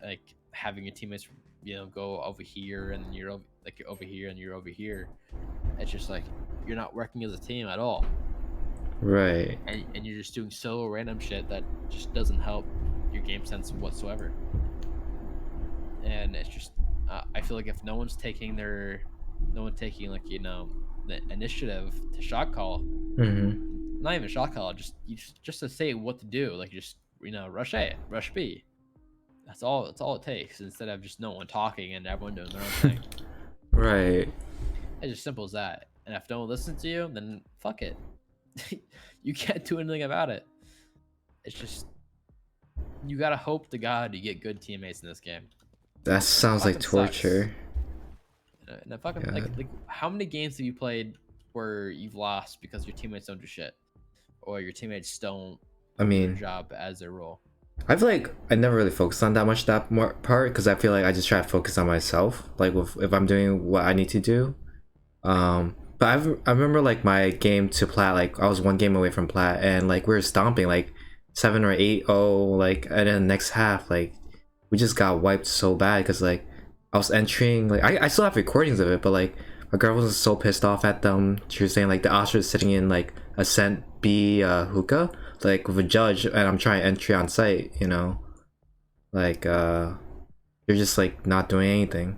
like having your teammates go over here and you're over here and you're over here, it's just like you're not working as a team at all. Right. And you're just doing solo random shit that just doesn't help your game sense whatsoever. And it's just I feel like if no one's taking like the initiative to shot call, Mm-hmm. not even shot call, just to say what to do, like just rush A, rush B. That's all it takes, instead of just no one talking and everyone doing their own thing. Right. It's just simple as that. And if no one listens to you, then fuck it. You can't do anything about it. It's just you gotta hope to God you get good teammates in this game. That sounds like Fucking sucks. torture. And I fucking God. like how many games have you played where you've lost because your teammates don't do shit, or your teammates don't I do their mean, job as their role? I feel like I never really focused on that much that part, because I feel like I just try to focus on myself, like if I'm doing what I need to do. But I remember like my game to plat, like I was one game away from plat, and like we were stomping like 7 or 8-0, like, and then the next half like we just got wiped so bad because like I was entering, like I still have recordings of it, but like my girl was so pissed off at them. She was saying like the ostrich is sitting in like Ascent B hookah, like with a judge, and I'm trying entry on site, like you're just like not doing anything.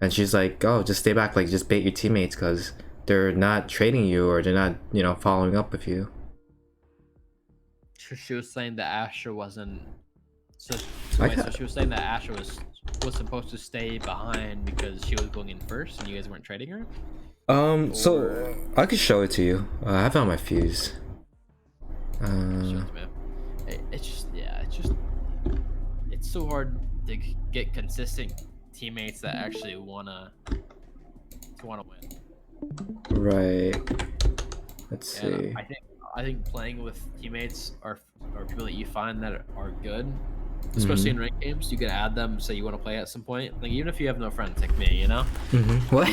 And she's like, oh, just stay back, like just bait your teammates because they're not trading you, or they're not following up with you. She was saying that Asher wasn't. So I wait, ca- so she was saying that Asher was supposed to stay behind because she was going in first and you guys weren't trading her. So I could show it to you. I have it on my fuse. Show it to me. It's so hard to get consistent teammates that actually wanna win. Right. Let's see. And I think playing with teammates or people that you find that are good, especially in ranked games, you can add them. Say you want to play at some point, like even if you have no friends like me, What?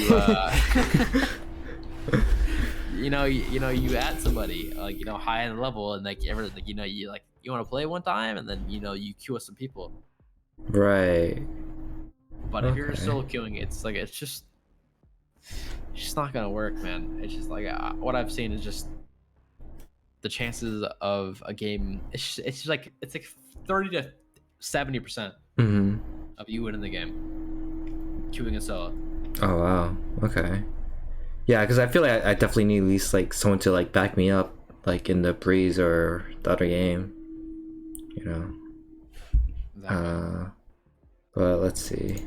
You add somebody like high in the level, and like you want to play one time, and then you queue with some people. Right. But if you're Okay. solo queuing, it's just not gonna work, man. It's just like what I've seen is just the chances of a game, it's just like 30 to 70% Mm-hmm. of you winning the game, queuing a solo. Oh wow. Okay. Yeah, because I feel like I definitely need at least like someone to like back me up, like in the breeze or the other game. You know. Exactly. But let's see. I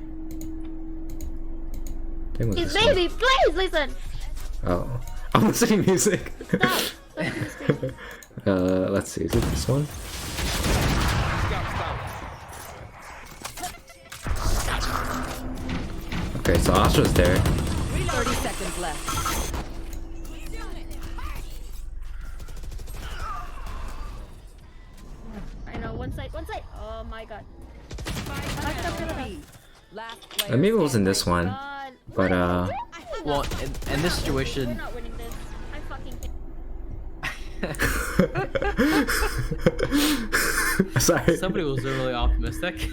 think it was Please, this one. baby, please listen. Oh, I'm listening to music. Stop. Stop being screaming. Let's see. Is it this one? Okay, so Astra's there. 30 seconds left. I know, one side, one side. Oh my god. Last player Maybe it wasn't this one, God. but Well, in this We're situation, not winning this. I fucking can't. sorry. somebody was really optimistic.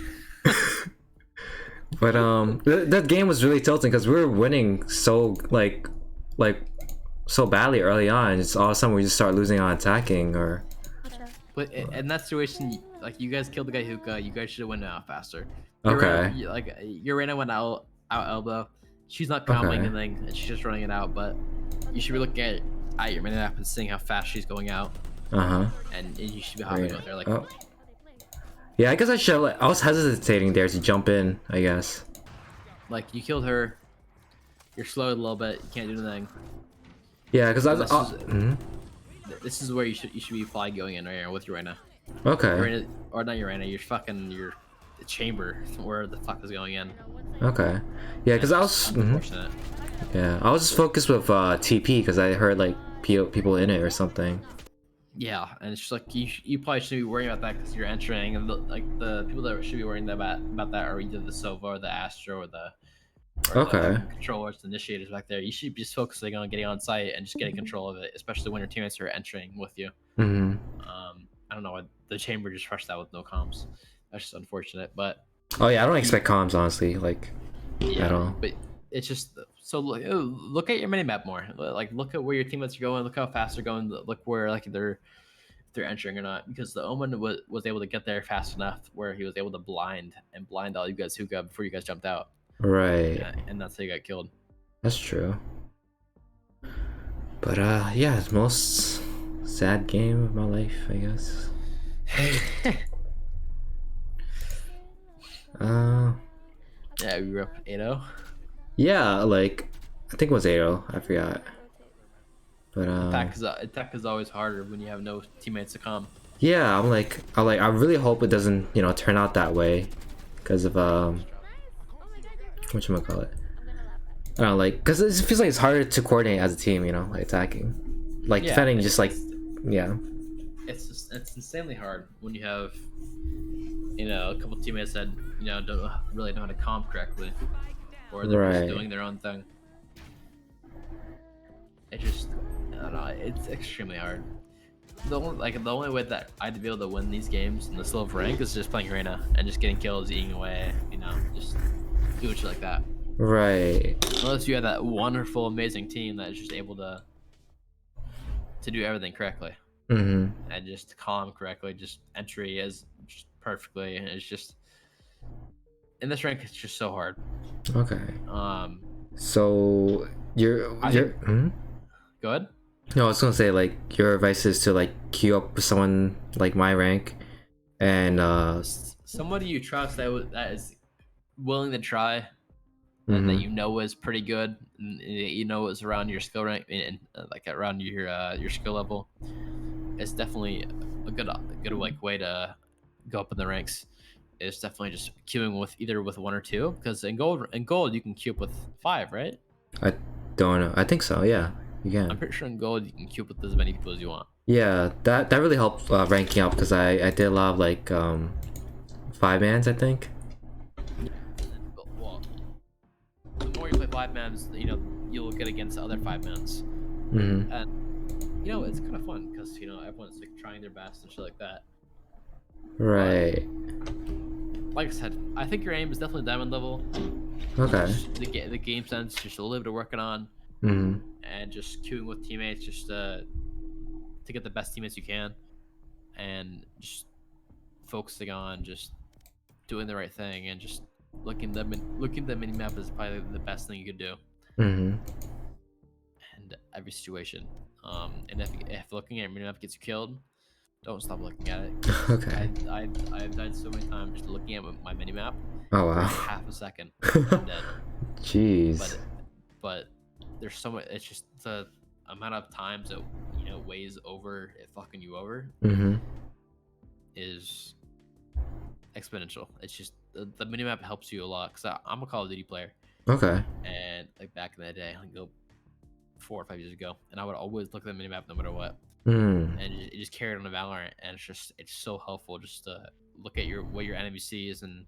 But that game was really tilting because we were winning so like so badly early on. It's all of a sudden we just start losing on attacking or. But in that situation, like you guys killed the guy hookah, you guys should have went out faster. Your Okay. your Reyna went out elbow. She's not comboing Okay. anything, and she's just running it out. But you should be looking at your minute app and seeing how fast she's going out, and you should be hopping Right. with her. Like, Oh. Yeah, I guess I should. I was hesitating there to jump in. I guess. like you killed her. You're slowed a little bit. You can't do anything. Yeah, because I was. This is- Mhm. This is where you should be fly going in right here with your Reyna. Okay. Reyna, or not your Reyna. Your chamber where the fuck is going in. Okay. Yeah, because I was. Mhm. Unfortunate. Yeah, I was just focused with TP because I heard like people in it or something. Yeah, and it's just like you probably shouldn't be worrying about that because you're entering, and the people that should be worrying about that are either the Sova or the Astro or the Okay. controllers, the initiators back there. You should be just focusing on getting on site and just getting control of it, especially when your teammates are entering with you. Mm-hmm. I don't know why the chamber just rushed out with no comms. That's just unfortunate, but Oh yeah, I don't expect comms honestly, like yeah, at all. but it's just so look at your minimap more. Like look at where your teammates are going. Look how fast they're going. Look where like they're entering or not. Because the Omen was able to get there fast enough where he was able to blind all you guys who got before you guys jumped out. Right. Yeah, and that's how you got killed. That's true. But yeah, it's the most sad game of my life, I guess. Yeah, we grew up 8-0. Yeah, like I think it was 8-0, I forgot. But Attack is always harder when you have no teammates to come. yeah, I really hope it doesn't, turn out that way because of whatchamacallit. I don't know, like, because it feels like it's harder to coordinate as a team, like attacking. Like Yeah, defending just like yeah. It's insanely hard when you have a couple teammates that don't really know how to comp correctly, or they're Right. just doing their own thing. It just I don't know. It's extremely hard. The only way that I'd be able to win these games in this low of rank is just playing Reyna and just getting kills, eating away, just doing shit like that. Right. Unless you have that wonderful, amazing team that is just able to do everything correctly Mm-hmm. and just calm correctly, just entry as just perfectly, and it's just in this rank it's just so hard. Okay. So I you're think- Go ahead. no, I was gonna say like your advice is to like queue up with someone like my rank, and Somebody you trust that is willing to try, mhm. that is pretty good, and is around your skill rank and like around your skill level. It's definitely a good like way to go up in the ranks. It's definitely just queuing with either with one or two, because in gold you can queue up with 5, right? I don't know. I think so. Yeah, you I'm can. pretty sure in gold you can queue up with as many people as you want. Yeah, that really helped ranking up because I did a lot of like 5-mans, I think. Well, the more you play 5-mans, you'll get against other 5-mans. Mm-hmm. And it's kind of fun because everyone's like trying their best and shit like that. Right. Like I said, I think your aim is definitely diamond level. Okay. Just the game sense, just a little bit of working on, Mm-hmm. and just queuing with teammates, just to to get the best teammates you can, and just focusing on just doing the right thing and just looking at the mini map is probably the best thing you could do. Mm-hmm. And every situation. And if looking at mini map gets you killed, don't stop looking at it. Okay. I've died so many times just looking at my mini map Oh for wow. half a second. I'm dead. Jeez. But there's so much. It's just the amount of times that weighs over it fucking you over Mm-hmm. is exponential. It's just the minimap helps you a lot because I'm a Call of Duty player, Okay. and like back in the day, like 4 or 5 years ago, and I would always look at the minimap no matter what, Mm. and it just carried on the Valorant, and it's so helpful just to look at what your enemy sees and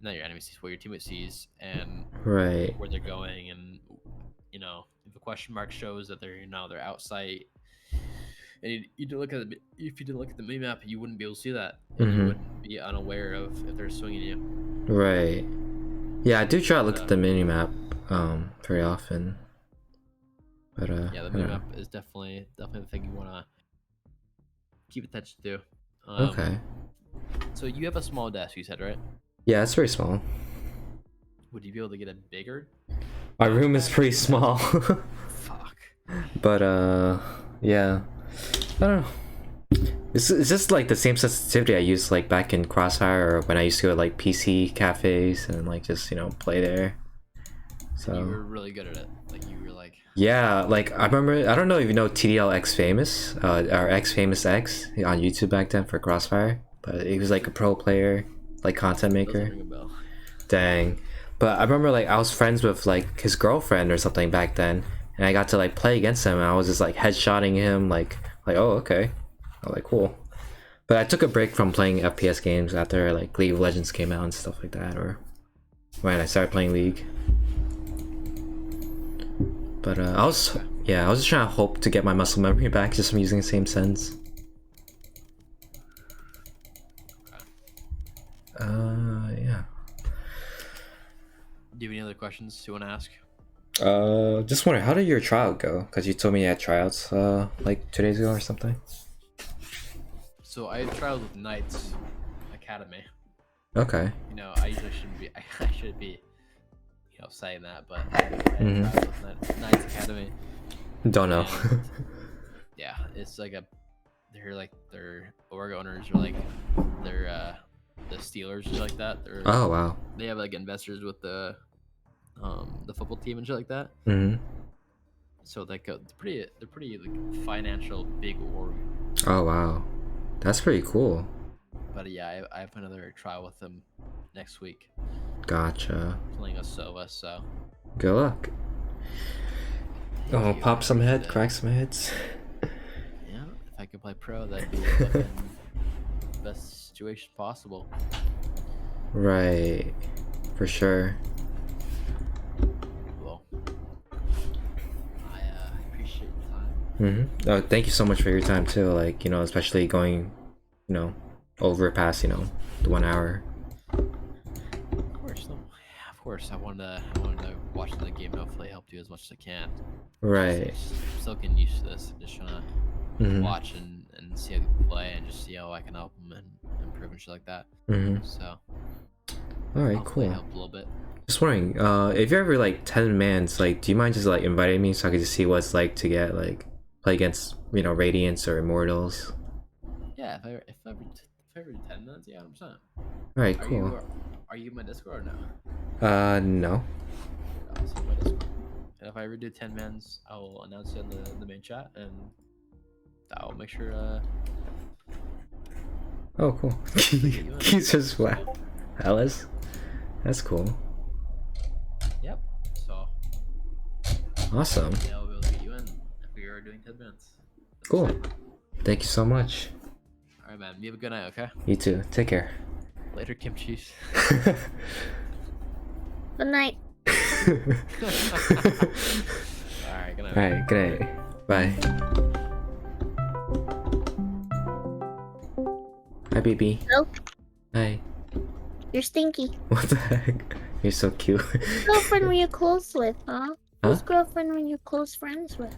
not your enemy sees, what your teammate sees, and Right. where they're going, and if the question mark shows that they're outside. And you didn't look at if you didn't look at the minimap, you wouldn't be able to see that. And Mhm. you wouldn't be unaware of if they're swinging you. Right. Yeah, I do try to look at the minimap very often. But Yeah, the I don't know. minimap is definitely the thing you want to keep attention to. Okay. So you have a small desk, you said, right? Yeah, it's very small. Would you be able to get a bigger? My room is pretty small. Fuck. But yeah. I don't know. It's just like the same sensitivity I used like back in Crossfire or when I used to go to like PC cafes and like just play there. So You were really good at it. Like you were like. yeah, like I remember, I don't know if you know TDL X Famous, or X Famous X on YouTube back then for Crossfire, but he was like a pro player, like content Doesn't maker. ring a bell. Dang. But I remember like I was friends with like his girlfriend or something back then, and I got to like play against him and I was just like headshotting him like oh okay. I was like cool. But I took a break from playing FPS games after like League of Legends came out and stuff like that, or when I started playing League. But I was just trying to hope to get my muscle memory back just from using the same sense. Yeah. Do you have any other questions you want to ask? Just wondering, how did your tryout go? Because you told me you had tryouts like 2 days ago or something. So I tried with Knights Academy. Okay. I usually shouldn't be. I should be, saying that, but I tried with Knights Academy. Don't know. And, yeah, it's like their org owners are like they're the Steelers or like that. Oh wow. They have like investors with the football team and shit like that. Mm-hmm. So they're pretty like financial big org. Oh wow, that's pretty cool. But yeah, I have another trial with them next week. Gotcha. Playing a Sova, so. Good luck. Oh, pop some head, crack some heads. Yeah, if I could play pro, that'd be the best situation possible. Right, for sure. Well, I appreciate your time. Mm-hmm. Oh, thank you so much for your time too. Like especially going, over past the 1 hour. Of course. I wanted to watch the game. Hopefully, help you as much as I can. Right. I'm still getting used to this. I'm just trying to Mm-hmm. watch and see how people play and just see how I can help them and improve and shit like that. Mm-hmm. So. All right, Hopefully cool. help a little bit. Just wondering, if you're ever like 10 mans, like, do you mind just like inviting me so I could just see what it's like to get like play against Radiants or Immortals? Yeah, if I ever do 10 minutes, yeah, 100%. All right, Are cool. Are you in my Discord or no? No. I'll see my Discord. And if I ever do 10 mans, I will announce it in the main chat, and I'll make sure. Oh, cool. He's just wow. Alice, that's cool. Yep. So. Awesome. Yeah, I'll be able to get you in if we are doing 10 mans. Cool. Thank you so much. All right, man. You have a good night. Okay. You too. Take care. Later, kimchi's. Good night. All right. Good night. All right. Good night. Bye. Hi, baby. Hello. Hi. You're stinky. What the heck? You're so cute. Whose girlfriend were you close with, huh? Huh? Whose girlfriend were you close friends with?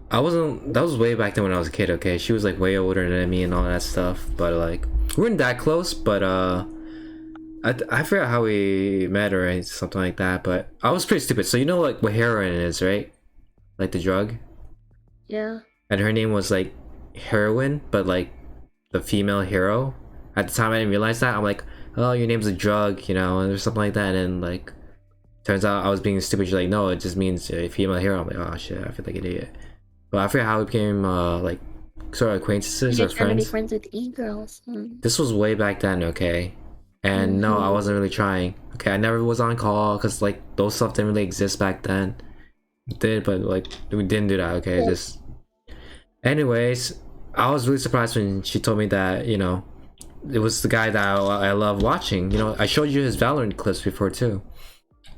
I wasn't. That was way back then when I was a kid. Okay, she was like way older than me and all that stuff. But like, we weren't that close. But I forgot how we met or something like that. But I was pretty stupid. So you know like what heroin is, right? Like the drug. Yeah. And her name was like heroin, but like the female hero. At the time, I didn't realize that. I'm like, oh, your name's a drug, you know, or something like that. And like, turns out I was being stupid. She's like, no, it just means a female hero. I'm like, oh shit, I feel like an idiot. But I forget how we became like sort of acquaintances or You're trying to be friends. friends with e-girls. This was way back then, okay? And no, I wasn't really trying. Okay, I never was on call because like those stuff didn't really exist back then. It did, but like we didn't do that, okay? Just anyways, I was really surprised when she told me that, you know, it was the guy that I love watching. You know, I showed you his Valorant clips before too.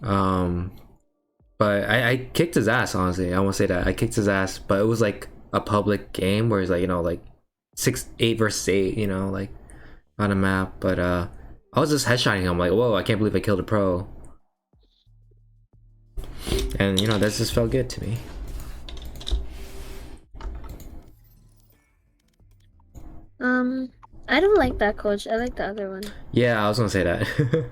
But I kicked his ass, honestly. I won't say that. I kicked his ass, but it was like a public game where it's like, you know, like 8 versus 8, you know, like on a map. But I was just headshotting him like, whoa, I can't believe I killed a pro. And you know, that just felt good to me. I don't like that coach. I like the other one. Yeah, I was gonna say that.